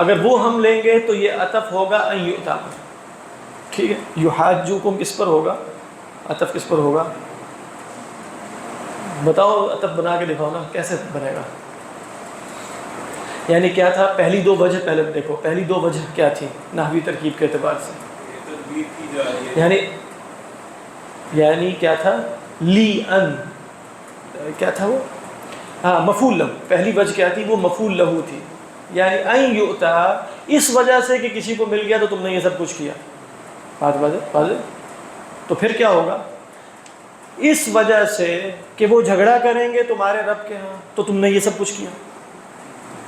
اگر وہ ہم لیں گے تو یہ عطف ہوگا ان یؤتی پر، ٹھیک ہے. یحاجوکم کس پر ہوگا؟ عطف کس پر ہوگا؟ بتاؤ، عطف بنا کے دکھاؤ نا کیسے بنے گا. یعنی کیا تھا پہلی دو وجہ، پہلے دیکھو پہلی دو وجہ کیا تھی نحوی ترکیب کے اعتبار سے. یعنی کیا تھا؟ لی ان، کیا تھا وہ؟ ہاں مفعول لہو. پہلی وجہ کیا تھی؟ وہ مفعول لہو تھی. یعنی ان یؤتا اس وجہ سے کہ کسی کو مل گیا تو تم نے یہ سب کچھ کیا. بات واضح. تو پھر کیا ہوگا؟ اس وجہ سے کہ وہ جھگڑا کریں گے تمہارے رب کے ہاں تو تم نے یہ سب کچھ کیا.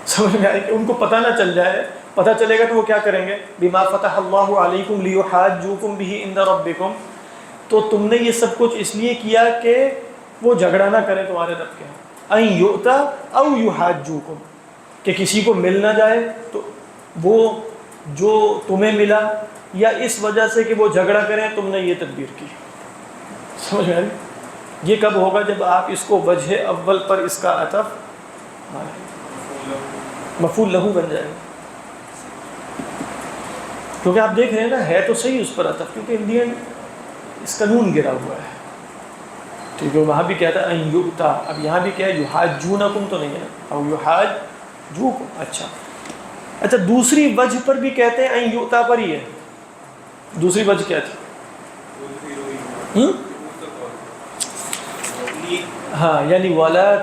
سمجھ میں آئی کہ ان کو پتہ نہ چل جائے، پتہ چلے گا تو وہ کیا کریں گے؟ بما فتح اللہ علیکم لیحاجوکم بہ عند ربکم. تو تم نے یہ سب کچھ اس لیے کیا کہ وہ جھگڑا نہ کرے تمہارے رب کے ہاں. ان یؤتا او یحاجوکم، کہ کسی کو مل نہ جائے تو وہ جو تمہیں ملا، یا اس وجہ سے کہ وہ جھگڑا کریں تم نے یہ تدبیر کی. سمجھ میں آئی؟ یہ کب ہوگا؟ جب آپ اس کو وجہ اول پر اس کا عطف مفعول لہو بن جائے گا. کیونکہ آپ دیکھ رہے ہیں نا، ہے تو صحیح اس پر عطف، کیونکہ انڈین اس کا نون گرا ہوا ہے. ٹھیک ہے، وہاں بھی کیا تھا ان یؤتا، اب یہاں بھی کیا ہے یحاجونکم تو نہیں ہے، او یحاجوکم. اچھا دوسری وجہ پر بھی کہتے ہیں ان یؤتا پر ہی ہے. دوسری وجہ کیا تھی؟ ہاں یعنی ولا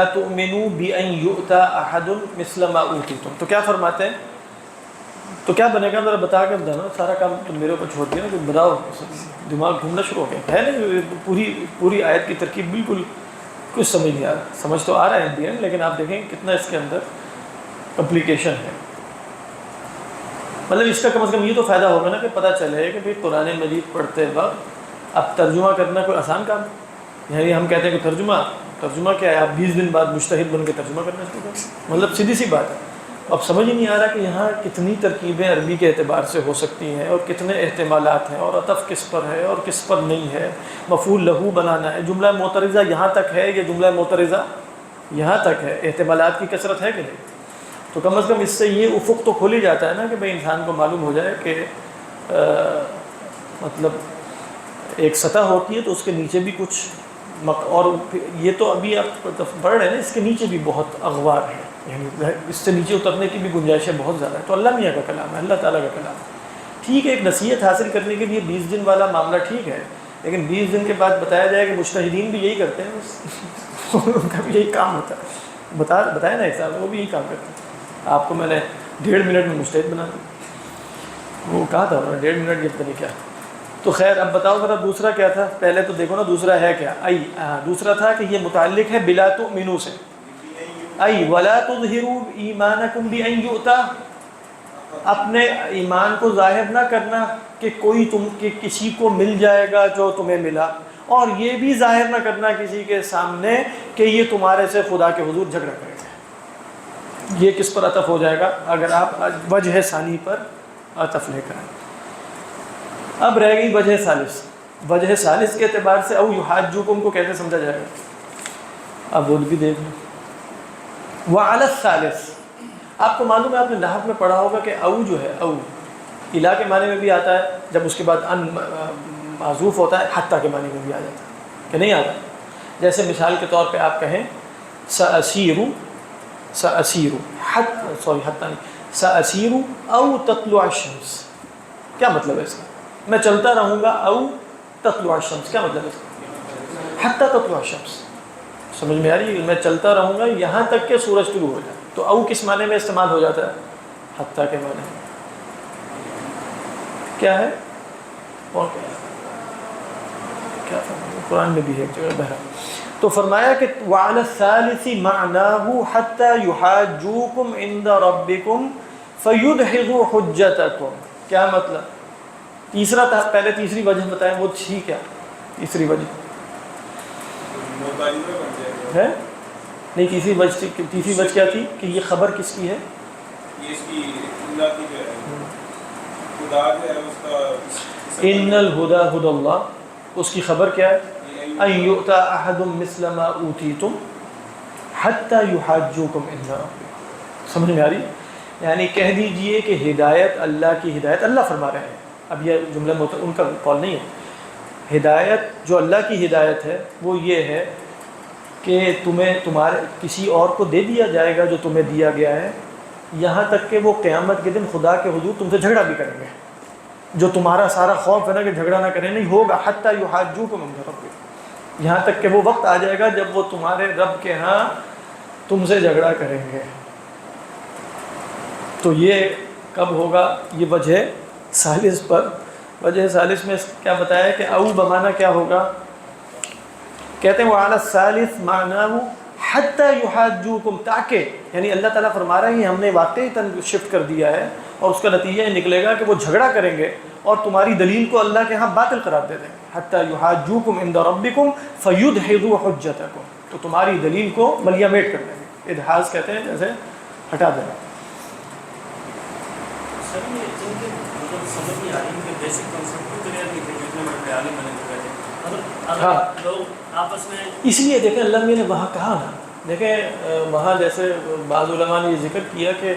تؤمنوا بأن یؤتی احد مثل ما اوتیتم. تو کیا فرماتے ہیں؟ تو کیا بنے گا؟ ذرا بتا کے بتانا. سارا کام تم میرے اوپر چھوڑ دیا نا کہ بتاؤ، دماغ گھومنا شروع ہو گیا ہے نا. پوری آیت کی ترکیب بالکل کچھ سمجھ نہیں آ رہا. سمجھ تو آ رہا ہے انڈین، لیکن آپ دیکھیں کتنا اس کے اندر کمپلیکیشن ہے. مطلب اس کا کم از کم یہ تو فائدہ ہوگا نا کہ پتہ چلے کہ بھئی قرآن مجید پڑھتے وقت اب ترجمہ کرنا کوئی آسان کام. یعنی ہم کہتے ہیں کہ ترجمہ کیا ہے؟ آپ 20 دن بعد مجتہد بن کے ترجمہ کرنا شروع کریں. مطلب سیدھی سی بات ہے. اب سمجھ ہی نہیں آ رہا کہ یہاں کتنی ترکیبیں عربی کے اعتبار سے ہو سکتی ہیں، اور کتنے احتمالات ہیں، اور عطف کس پر ہے اور کس پر نہیں ہے. مفعول لہو بنانا ہے، جملہ معترضہ یہاں تک ہے، یہ جملہ معترضہ یہاں تک ہے. احتمالات کی کثرت ہے کہ نہیں؟ تو کم از کم اس سے یہ افق تو کھول ہی جاتا ہے نا کہ بھئی انسان کو معلوم ہو جائے کہ مطلب ایک سطح ہوتی ہے تو اس کے نیچے بھی کچھ اور یہ تو ابھی آپ پڑھ رہے ہیں نا، اس کے نیچے بھی بہت اغوار ہے. یعنی اس سے نیچے اترنے کی بھی گنجائشیں بہت زیادہ ہے. تو اللہ میاں کا کلام ہے، اللہ تعالیٰ کا کلام ہے. ٹھیک ہے، ایک نصیحت حاصل کرنے کے لیے 20 دن والا معاملہ ٹھیک ہے، لیکن 20 دن کے بعد بتایا جائے کہ مجتہدین بھی یہی کرتے ہیں، ان کا بھی یہی کام ہوتا ہے. بتایا نا ایک صاحب، وہ بھی یہی کام کرتے ہیں. آپ کو میں نے 1.5 منٹ میں مجتہد بنا دیا، وہ کہا تھا 1.5 منٹ یہ پتہ نہیں کیا. تو خیر اب بتاؤ ذرا دوسرا کیا تھا؟ پہلے تو دیکھو نا دوسرا ہے کیا. دوسرا تھا کہ یہ متعلق ہے بلا تؤمنوا سے. ولا تظہروا ایمانکم بان یؤتی، اپنے ایمان کو ظاہر نہ کرنا کہ کسی کو مل جائے گا جو تمہیں ملا، اور یہ بھی ظاہر نہ کرنا کسی کے سامنے کہ یہ تمہارے سے خدا کے حضور جھگڑا کرے گا. یہ کس پر عطف ہو جائے گا اگر آپ وجہ ثانی پر عطف لے کر آئیں؟ اب رہ گئی وجہ ثالث. وجہ ثالث کے اعتبار سے او یحاجوکم کو کیسے سمجھا جائے گا؟ اب وہ بھی دیکھ لیں. وعلی الثالث، آپ کو معلوم ہے، آپ نے نحو میں پڑھا ہوگا کہ او جو ہے، او الہ کے معنی میں بھی آتا ہے، جب اس کے بعد ان معذوف ہوتا ہے حتی کے معنی میں بھی آ جاتا ہے کہ نہیں آتا. جیسے مثال کے طور پہ آپ کہیں سأسیر او تطلع الشمس، کیا مطلب ہے اس کا؟ میں چلتا رہوں گا. او تطلع الشمس کیا مطلب ہے اس کا؟ حتی تطلع الشمس. سمجھ میں آ رہی ہے؟ میں چلتا رہوں گا یہاں تک کہ سورج طلوع ہو جائے. تو او کس معنی میں استعمال ہو جاتا ہے؟ حتی کے معنی میں. کیا ہے اور کیا قرآن میں بھی ہے ایک جگہ بہرحال. تو فرمایا کہ وعلی الثالث معناہ حتی یحاجوکم عند ربکم فیدحضوا حجتکم. کیا مطلب؟ تیسرا تھا، پہلے تیسری وجہ بتائیں، وہ تھی کیا تیسری وجہ ہے؟ نہیں، تیسری وجہ کیا تھی کہ یہ خبر کس کی ہے؟ خدا جو ہے اس کا ان الہدا ہدی اللہ، اس کی خبر کیا ہے؟ ان یؤتی احد مثل ما اوتیتم حتی یحاجوکم عند ربکم. سمجھ میں آ رہی؟ یعنی کہہ دیجئے کہ ہدایت اللہ کی ہدایت، اللہ فرما رہے ہیں، اب یہ جملہ ان کا قول نہیں ہے. ہدایت جو اللہ کی ہدایت ہے وہ یہ ہے کہ تمہارے کسی اور کو دے دیا جائے گا جو تمہیں دیا گیا ہے، یہاں تک کہ وہ قیامت کے دن خدا کے حضور تم سے جھگڑا بھی کریں گے. جو تمہارا سارا خوف ہے نا کہ جھگڑا نہ کریں، نہیں ہوگا. حتی یحاجوکم عند ربکم، یہاں تک کہ وہ وقت آ جائے گا جب وہ تمہارے رب کے ہاں تم سے جھگڑا کریں گے. تو یہ کب ہوگا؟ یہ وجہ ثالث پر. وجہ ثالث میں کیا بتایا کہ او بمانا کیا ہوگا؟ کہتے ہیں وعلی الثالث معناہ حتی یحاجوکم، تاکہ، یعنی اللہ تعالیٰ فرما رہا ہے کہ ہم نے واقعی شفٹ کر دیا ہے اور اس کا نتیجہ یہ نکلے گا کہ وہ جھگڑا کریں گے اور تمہاری دلیل کو اللہ کے ہاں باطل قرار دے دیں گے. حتی یحاجوکم عند ربکم فیدحضوا حجتکم، تو تمہاری دلیل کو ملیا میٹ کر دیں گے. ادحاظ کہتے ہیں جیسے ہٹا دینا. سر یہ جن کے مطلب سمجھ نہیں آ رہی کہ بیسک کنسیپٹ کو کلیئر نہیں تھے، جتنے بڑے عالم بنے ہوئے تھے، مطلب اگر لوگ آپس میں اس لیے دیکھیں اللہ میاں نے وہاں کہا نا، دیکھیں وہاں جیسے بعض علماء نے یہ ذکر کیا کہ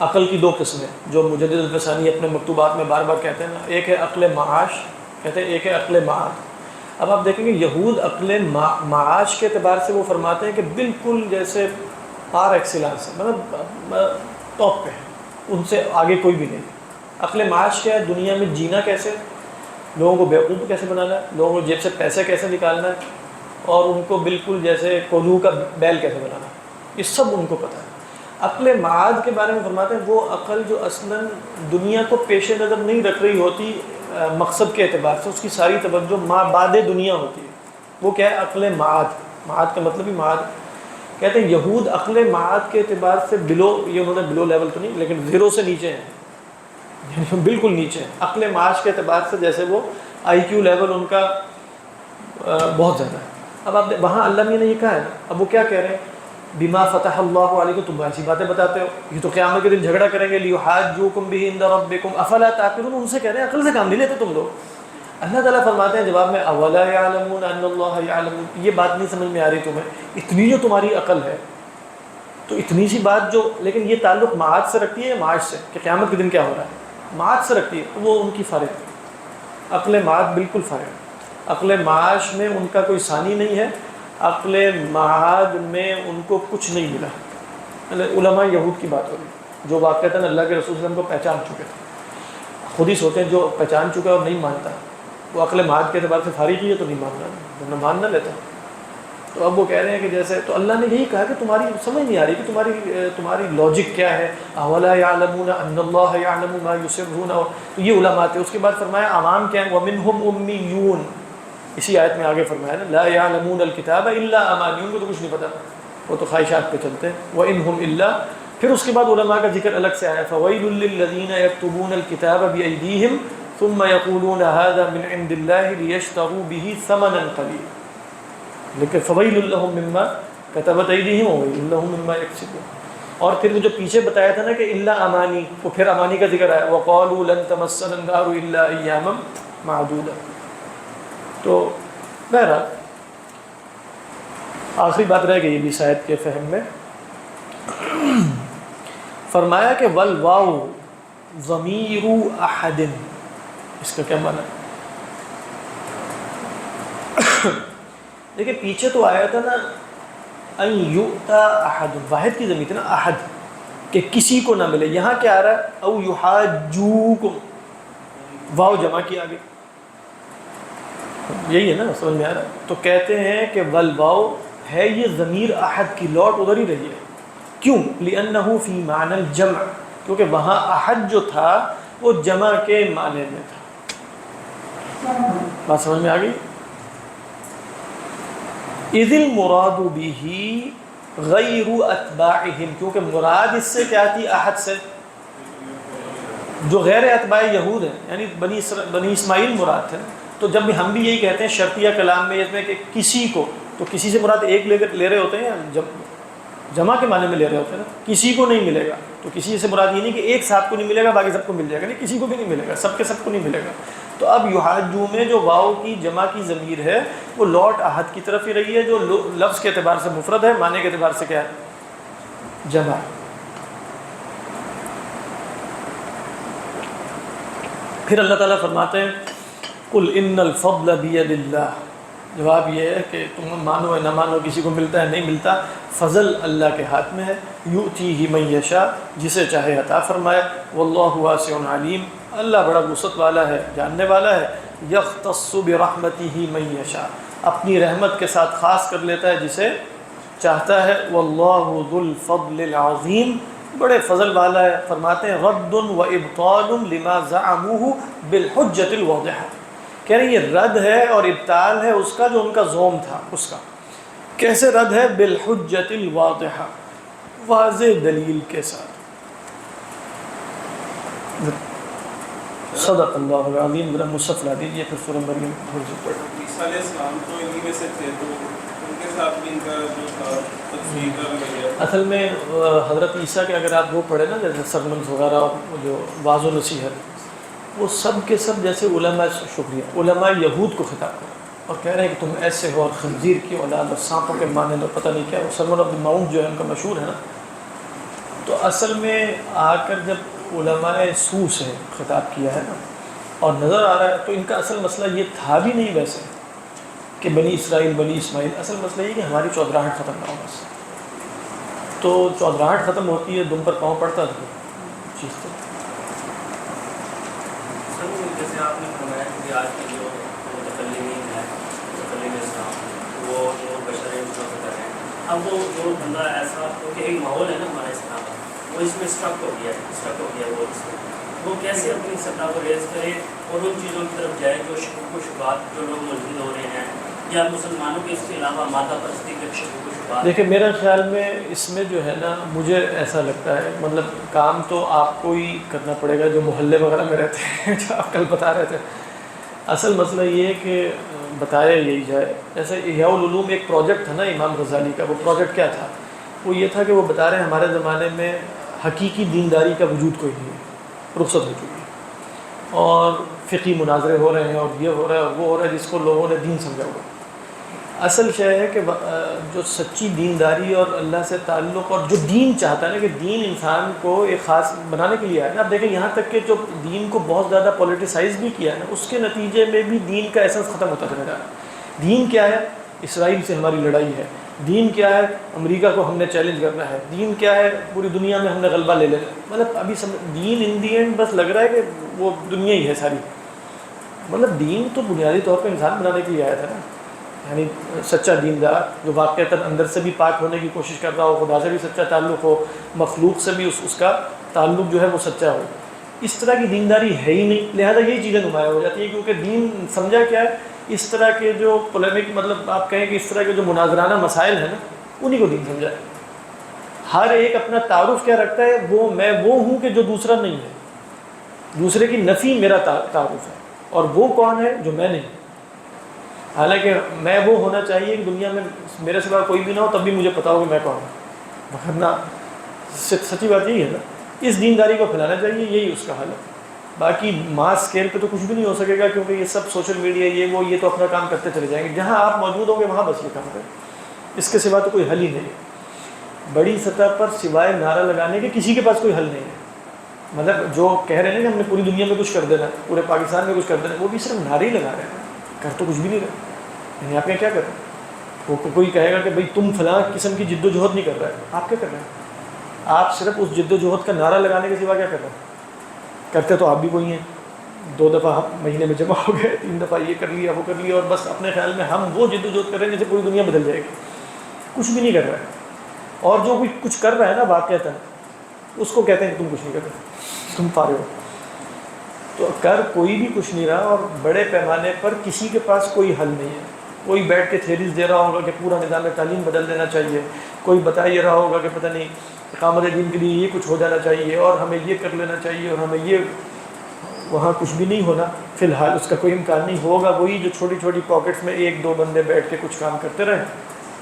عقل کی دو قسمیں جو مجدد الفسانی اپنے مکتوبات میں بار بار کہتے ہیں نا. ایک ہے عقل معاش، کہتے ہیں ایک ہے عقل معاد. اب آپ دیکھیں گے یہود عقل معاش کے اعتبار سے وہ فرماتے ہیں کہ بالکل جیسے پار ایکسیلنس ہے، مطلب ٹاپ پہ ہے، ان سے آگے کوئی بھی نہیں. عقل معاش کیا ہے؟ دنیا میں جینا کیسے، لوگوں کو بیوقوف کیسے بنانا ہے، لوگوں کو جیب سے پیسے کیسے نکالنا ہے، اور ان کو بالکل جیسے کولو کا بیل کیسے بنانا ہے، یہ سب ان کو پتہ ہے. عقل معاد کے بارے میں فرماتے ہیں وہ عقل جو اصلاً دنیا کو پیش نظر نہیں رکھ رہی ہوتی مقصد کے اعتبار سے، اس کی ساری توجہ بعد دنیا ہوتی ہے. وہ کیا ہے؟ عقل معاد. معاد کا مطلب ہی معاد. کہتے ہیں یہود عقل معاد کے اعتبار سے بلو، یہ انہوں نے بلو لیول تو نہیں لیکن زیرو سے نیچے ہیں، یعنی بالکل نیچے ہیں. عقل معاش کے اعتبار سے جیسے وہ آئی کیو لیول ان کا بہت زیادہ ہے. اب آپ وہاں اللہ میاں نے یہ کہا ہے نا، اب وہ کیا کہہ رہے ہیں؟ بما فتح اللہ علیکم، تم ایسی باتیں بتاتے ہو، یہ تو قیامت کے دن جھگڑا کریں گے. لیحاجوکم بہ عند ربکم افلا تعقلون، ان سے کہہ رہے ہیں عقل سے کام نہیں لیتے تم لوگ. اللہ تعالیٰ فرماتے ہیں جواب میں اولا یعلمون ان اللہ یعلم، یہ بات نہیں سمجھ میں آ رہی تمہیں؟ اتنی جو تمہاری عقل ہے تو اتنی سی بات جو، لیکن یہ تعلق معاد سے رکھتی ہے معاش سے کہ قیامت کے دن کیا ہو رہا ہے، معاد سے رکھتی ہے، تو وہ ان کی فارغ ہے. عقل معاد بالکل فارغ ہے. عقل معاش میں ان کا کوئی ثانی نہیں ہے، عقل معاد میں ان کو کچھ نہیں ملا. علماء یہود کی بات ہو رہی جو واقعتاً اللہ کے رسول صلی اللہ علیہ وسلم کو پہچان چکے تھے. خود ہی سوچیں جو پہچان چکا اور نہیں مانتا وہ عقل معاد کے اعتبار سے فارغ ہی ہے تو نہیں ماننا، ورنہ مان نہ لیتا. تو اب وہ کہہ رہے ہیں کہ جیسے، تو اللہ نے یہی کہا کہ تمہاری سمجھ نہیں آ رہی کہ تمہاری لاجک کیا ہے. اولا یعلمون ان اللہ یعلم ما یسرون، تو یہ علماء تھے. اس کے بعد فرمایا عوام کیا ہیں؟ ومنہم امیون، اسی آیت میں آگے فرمایا نا لا یعلمون الکتاب الا امانی، ان کو تو کچھ نہیں پتا، وہ تو خواہشات پہ چلتے ہیں. وانہم الا، پھر اس کے بعد علماء کا ذکر الگ سے آیا فویل للذین یکتبون الکتاب بایدیہم ثم یقولون هذا من عند اللہ لیشتروا به ثمنا قلیلا، لیکن فویل لہم مما کتبت ایدیہم وویل لہم مما یکسبون. اور پھر وہ جو پیچھے بتایا تھا نا کہ الا امانی، وہ پھر امانی کا ذکر آیا وقالوا لن تمسنا النار الا ایاما معدودا. تو بہرحال آخری بات رہ گئی بھی شاید کے فہم میں. فرمایا کہ والواو ضمیر احد، اس کا کیا معنی ہے؟ دیکھیں پیچھے تو آیا تھا نا ان یؤتا احد، واحد کی ضمیر تھی نا احد، کہ کسی کو نہ ملے. یہاں کیا آ رہا ہے؟ او یحاجوکم، واو جمع کی آگے، یہی ہے نا، سمجھ میں آ رہا ہے. تو کہتے ہیں کہ والواو ہے یہ ضمیر احد کی، لوٹ ادھر ہی رہی ہے. کیوں؟ لأنه فی معنی الجمع، کیونکہ وہاں احد جو تھا وہ جمع کے معنی میں تھا. بات سمجھ میں آ گئی؟ اذ المراد به غیر اتباعہم، کیونکہ مراد اس سے کیا تھی؟ احد سے، جو غیر اتباع یہود ہیں، یعنی بنی اسماعیل مراد تھے. تو جب بھی ہم بھی یہی کہتے ہیں شرطیہ کلام میں اس میں کہ کسی کو، تو کسی سے مراد ایک لے رہے ہوتے ہیں، جب جمع کے معنی میں لے رہے ہوتے ہیں نا، کسی کو نہیں ملے گا، تو کسی سے مراد یہ نہیں کہ ایک صاحب کو نہیں ملے گا باقی سب کو مل جائے گا، نہیں، کسی کو بھی نہیں ملے گا، سب کے سب کو نہیں ملے گا۔ تو اب یحاجو میں جو واؤ کی جمع کی ضمیر ہے وہ لوٹ احد کی طرف ہی رہی ہے، جو لفظ کے اعتبار سے مفرد ہے، معنی کے اعتبار سے کیا ہے؟ جمع۔ پھر اللہ تعالیٰ فرماتے ہیں قل ان الفضل بید اللہ، جواب یہ ہے کہ تم مانو یا نہ مانو، کسی کو ملتا ہے نہیں ملتا، فضل اللہ کے ہاتھ میں ہے، یؤتیہ من یشاء، جسے چاہے عطا فرمائے، واللہ واسع علیم، اللہ بڑا وسعت والا ہے، جاننے والا ہے، یختص برحمتہ من یشاء، اپنی رحمت کے ساتھ خاص کر لیتا ہے جسے چاہتا ہے، واللہ ذو الفضل العظیم، بڑے فضل والا ہے۔ فرماتے ہیں رد و ابطال لما زعموه بالحجۃ الواضحہ، کہہ رہے ہیں یہ رد ہے اور ابطال ہے اس کا جو ان کا زوم تھا اس کا۔ کیسے رد ہے؟ بالحجۃ الواضحہ، واضح دلیل کے ساتھ۔ صدق اللہ العظیم۔ ذرا مصحف لا دیجیے، پھر سورہ مریم تھوڑی سی پڑھ۔ عیسیٰ علیہ السلام تو انہی میں سے تھے، تو ان کے ساتھ بھی ان کا جو تھا تفسیر کا وغیرہ۔ اصل میں حضرت عیسیٰ کے اگر آپ وہ پڑھیں نا، جیسے سرمنز وغیرہ جو واضح و نصیحت، وہ سب کے سب جیسے علماء، شکریہ، علماء یہود کو خطاب کریں اور کہہ رہے ہیں کہ تم ایسے ہو اور خنزیر کی اولاد اور سانپوں کے مانند اور پتہ نہیں کیا۔ وہ سرمن آف دی ماؤنٹ جو ہے ان کا مشہور ہے نا، تو اصل میں آ کر جب علماء سو سے خطاب کیا ہے نا اور نظر آ رہا ہے، تو ان کا اصل مسئلہ یہ تھا بھی نہیں ویسے کہ بنی اسرائیل بنی اسماعیل، اصل مسئلہ یہ کہ ہماری چودراہٹ ختم نہ ہو بس۔ تو چودراہٹ ختم ہوتی ہے، دم پر پاؤں پڑتا ہے چیز تو۔ سر جیسے آپ نے فرمایا کہ آج کے جو متکلمین ہیں، متکلم اسلام، وہ جو بشر جو کر رہے ہیں، اب وہ جو بندہ ایسا، کیونکہ ایک ماحول ہے نا ہمارا اسلام کا، وہ اس میں اسٹرک ہو گیا وہ اس میں، وہ کیسے اپنی سطح کو ریز کرے اور ان چیزوں کی طرف جائے جو شکوک و شبہات جو لوگ ملحد ہو رہے ہیں، یا مسلمانوں کے اس کے علاوہ مادہ پرستی کے شکوک و شبہات؟ دیکھیں میرا خیال میں اس میں جو ہے نا، مجھے ایسا لگتا ہے مطلب کام تو آپ کو ہی کرنا پڑے گا جو محلے وغیرہ میں رہتے ہیں، جو آپ کل بتا رہے تھے۔ اصل مسئلہ یہ ہے کہ بتایا یہی جائے، جیسے احیاء العلوم ایک پروجیکٹ تھا نا امام غزالی کا، وہ پروجیکٹ کیا تھا؟ وہ یہ تھا کہ وہ بتا رہے ہیں ہمارے زمانے میں حقیقی دینداری کا وجود کوئی نہیں ہے، رخصت ہو چکی ہے، اور فقہی مناظرے ہو رہے ہیں اور یہ ہو رہا ہے اور وہ ہو رہا ہے جس کو لوگوں نے دین سمجھا ہوا۔ اصل شے ہے کہ جو سچی دینداری اور اللہ سے تعلق اور جو دین چاہتا ہے نا، کہ دین انسان کو ایک خاص بنانے کے لیے آیا نا۔ اب دیکھیں یہاں تک کہ جو دین کو بہت زیادہ پولیٹیسائز بھی کیا ہے نا، اس کے نتیجے میں بھی دین کا ایسنس ختم ہوتا چلا جا رہا ہے۔ دین کیا ہے؟ اسرائیل سے ہماری لڑائی ہے۔ دین کیا ہے؟ امریکہ کو ہم نے چیلنج کرنا ہے۔ دین کیا ہے؟ پوری دنیا میں ہم نے غلبہ لے لینا۔ مطلب ابھی دین ان دی اینڈ بس لگ رہا ہے کہ وہ دنیا ہی ہے ساری۔ مطلب دین تو بنیادی طور پہ انسان بنانے کے لیے آیا تھا نا، یعنی سچا دیندار جو واقعتاً اندر سے بھی پاک ہونے کی کوشش کر رہا ہو، خدا سے بھی سچا تعلق ہو، مخلوق سے بھی اس کا تعلق جو ہے وہ سچا ہو۔ اس طرح کی دینداری ہے ہی نہیں، لہذا یہی چیزیں نمایاں ہو جاتی ہیں، کیونکہ دین سمجھا کیا ہے؟ اس طرح کے جو پولیمک، مطلب آپ کہیں کہ اس طرح کے جو مناظرانہ مسائل ہیں نا، انہی کو دین سمجھا ہے۔ ہر ایک اپنا تعارف کیا رکھتا ہے؟ میں وہ ہوں کہ جو دوسرا نہیں ہے، دوسرے کی نفی میرا تعارف ہے، اور وہ کون ہے جو میں نہیں۔ حالانکہ میں وہ ہونا چاہیے کہ دنیا میں میرے سوا کوئی بھی نہ ہو، تب بھی مجھے پتا ہو کہ میں کون ہوں، ورنہ سچی بات یہی ہے نا۔ اس دینداری کو پھیلانا چاہیے، یہی اس کا حل ہے۔ باقی ماس اسکیل پہ تو کچھ بھی نہیں ہو سکے گا، کیونکہ یہ سب سوشل میڈیا یہ تو اپنا کام کرتے چلے جائیں گے، جہاں آپ موجود ہوں گے وہاں بس یہ کام کریں، اس کے سوا تو کوئی حل ہی نہیں ہے۔ بڑی سطح پر سوائے نعرہ لگانے کے کسی کے پاس کوئی حل نہیں ہے۔ مطلب جو کہہ رہے ہیں کہ ہم نے پوری دنیا میں کچھ کر دینا ہے، پورے پاکستان میں کچھ کر دینا ہے، وہ بھی صرف نعرے ہی لگا رہے ہیں، کر تو کچھ بھی نہیں رہے۔ یعنی آپ کیا کر رہے ہیں؟ وہ کوئی کہے گا کہ بھئی تم فلاں قسم کی جد و جہد نہیں کر رہے ہیں، آپ کیا کر رہے ہیں؟ آپ صرف اس جد و جہد کا نعرہ لگانے کے سوا کیا کر رہے ہیں؟ کرتے تو آپ بھی وہی ہیں، 2 دفعہ مہینے میں جمع ہو گئے، 3 دفعہ یہ کر لیا وہ کر لیا، اور بس اپنے خیال میں ہم وہ جد و جہد کر رہے ہیں جیسے پوری دنیا بدل جائے گی، کچھ بھی نہیں کر رہا ہے۔ اور جو کوئی کچھ کر رہا ہے نا واقعتاً، اس کو کہتے ہیں کہ تم کچھ نہیں کرتے، تم پارے ہو۔ تو کر کوئی بھی کچھ نہیں رہا، اور بڑے پیمانے پر کسی کے پاس کوئی حل نہیں ہے۔ کوئی بیٹھ کے تھیریز دے رہا ہوگا کہ پورا نظام تعلیم بدل دینا چاہیے، کوئی بتا یہ رہا ہوگا کہ پتہ نہیں اقامت دین کے لیے یہ کچھ ہو جانا چاہیے اور ہمیں یہ کر لینا چاہیے اور ہمیں یہ، وہاں کچھ بھی نہیں ہونا فی الحال، اس کا کوئی امکان نہیں ہوگا۔ وہی جو چھوٹی چھوٹی پاکٹس میں 1-2 بندے بیٹھ کے کچھ کام کرتے رہیں،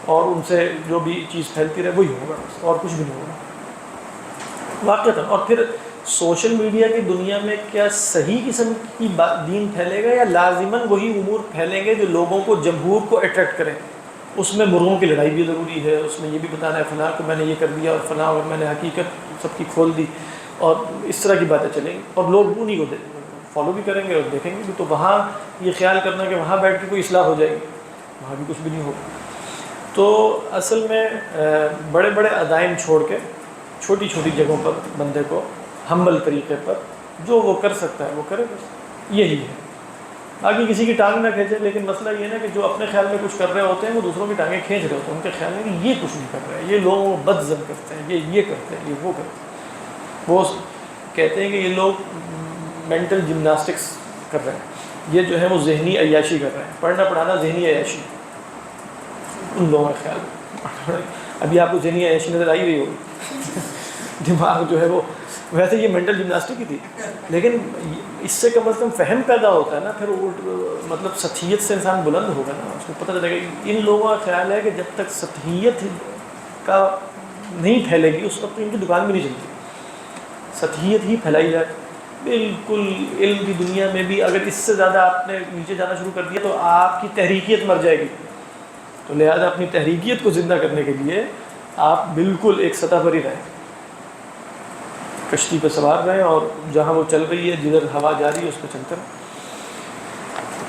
اور ان سے جو بھی چیز پھیلتی رہے وہی ہوگا، بس اور کچھ بھی نہیں ہوگا واقعتاً۔ اور پھر سوشل میڈیا کی دنیا میں کیا صحیح قسم کی دین پھیلے گا، یا لازماً وہی امور پھیلیں گے جو لوگوں کو، جمہور کو اٹریکٹ کریں؟ اس میں مرغوں کی لڑائی بھی ضروری ہے، اس میں یہ بھی بتانا ہے فلاں کو میں نے یہ کر دیا اور فلاں، اور میں نے حقیقت سب کی کھول دی، اور اس طرح کی باتیں چلیں گی، اور لوگ انہیں کو فالو بھی کریں گے اور دیکھیں گے بھی۔ تو وہاں یہ خیال کرنا کہ وہاں بیٹھ کے کوئی اصلاح ہو جائے گی، وہاں بھی کچھ بھی نہیں ہوگا۔ تو اصل میں بڑے بڑے عزائم چھوڑ کے چھوٹی چھوٹی جگہوں پر بندے کو ہمبل طریقے پر جو وہ کر سکتا ہے وہ کرے، بس یہی ہے۔ باقی کسی کی ٹانگ نہ کھینچے، لیکن مسئلہ یہ ہے نا کہ جو اپنے خیال میں کچھ کر رہے ہوتے ہیں وہ دوسروں کی ٹانگیں کھینچ رہے ہوتے ہیں، ان کے خیال میں کہ یہ کچھ نہیں کر رہے، یہ لوگوں کو بد ظن کرتے ہیں، یہ کرتے ہیں، یہ وہ کرتے ہیں۔ وہ کہتے ہیں کہ یہ لوگ مینٹل جمناسٹکس کر رہے ہیں، یہ جو ہے وہ ذہنی عیاشی کر رہے ہیں، پڑھنا پڑھانا ذہنی عیاشی ان لوگوں کا خیال۔ ابھی آپ کو ذہنی عیاشی نظر آئی رہی ہوگی، دماغ جو ہے وہ، ویسے یہ مینٹل جمناسٹک ہی تھی، لیکن اس سے کم از کم فہم پیدا ہوتا ہے نا، پھر مطلب سطحیت سے انسان بلند ہوگا نا، اس کو پتہ چلے گا۔ ان لوگوں کا خیال ہے کہ جب تک سطحیت کا نہیں پھیلے گی اس وقت ان کی دکان بھی نہیں چلتی، سطحیت ہی پھیلائی جائے۔ بالکل علم کی دنیا میں بھی اگر اس سے زیادہ آپ نے نیچے جانا شروع کر دیا تو آپ کی تحریکیت مر جائے گی، تو لہذا اپنی تحریکیت کو زندہ کرنے کے لیے آپ بالکل ایک سطح پر ہی رہیں، کشتی پہ سوار رہیں، اور جہاں وہ چل رہی ہے، جدھر ہوا جا رہی ہے اس پہ چلتے رہیں۔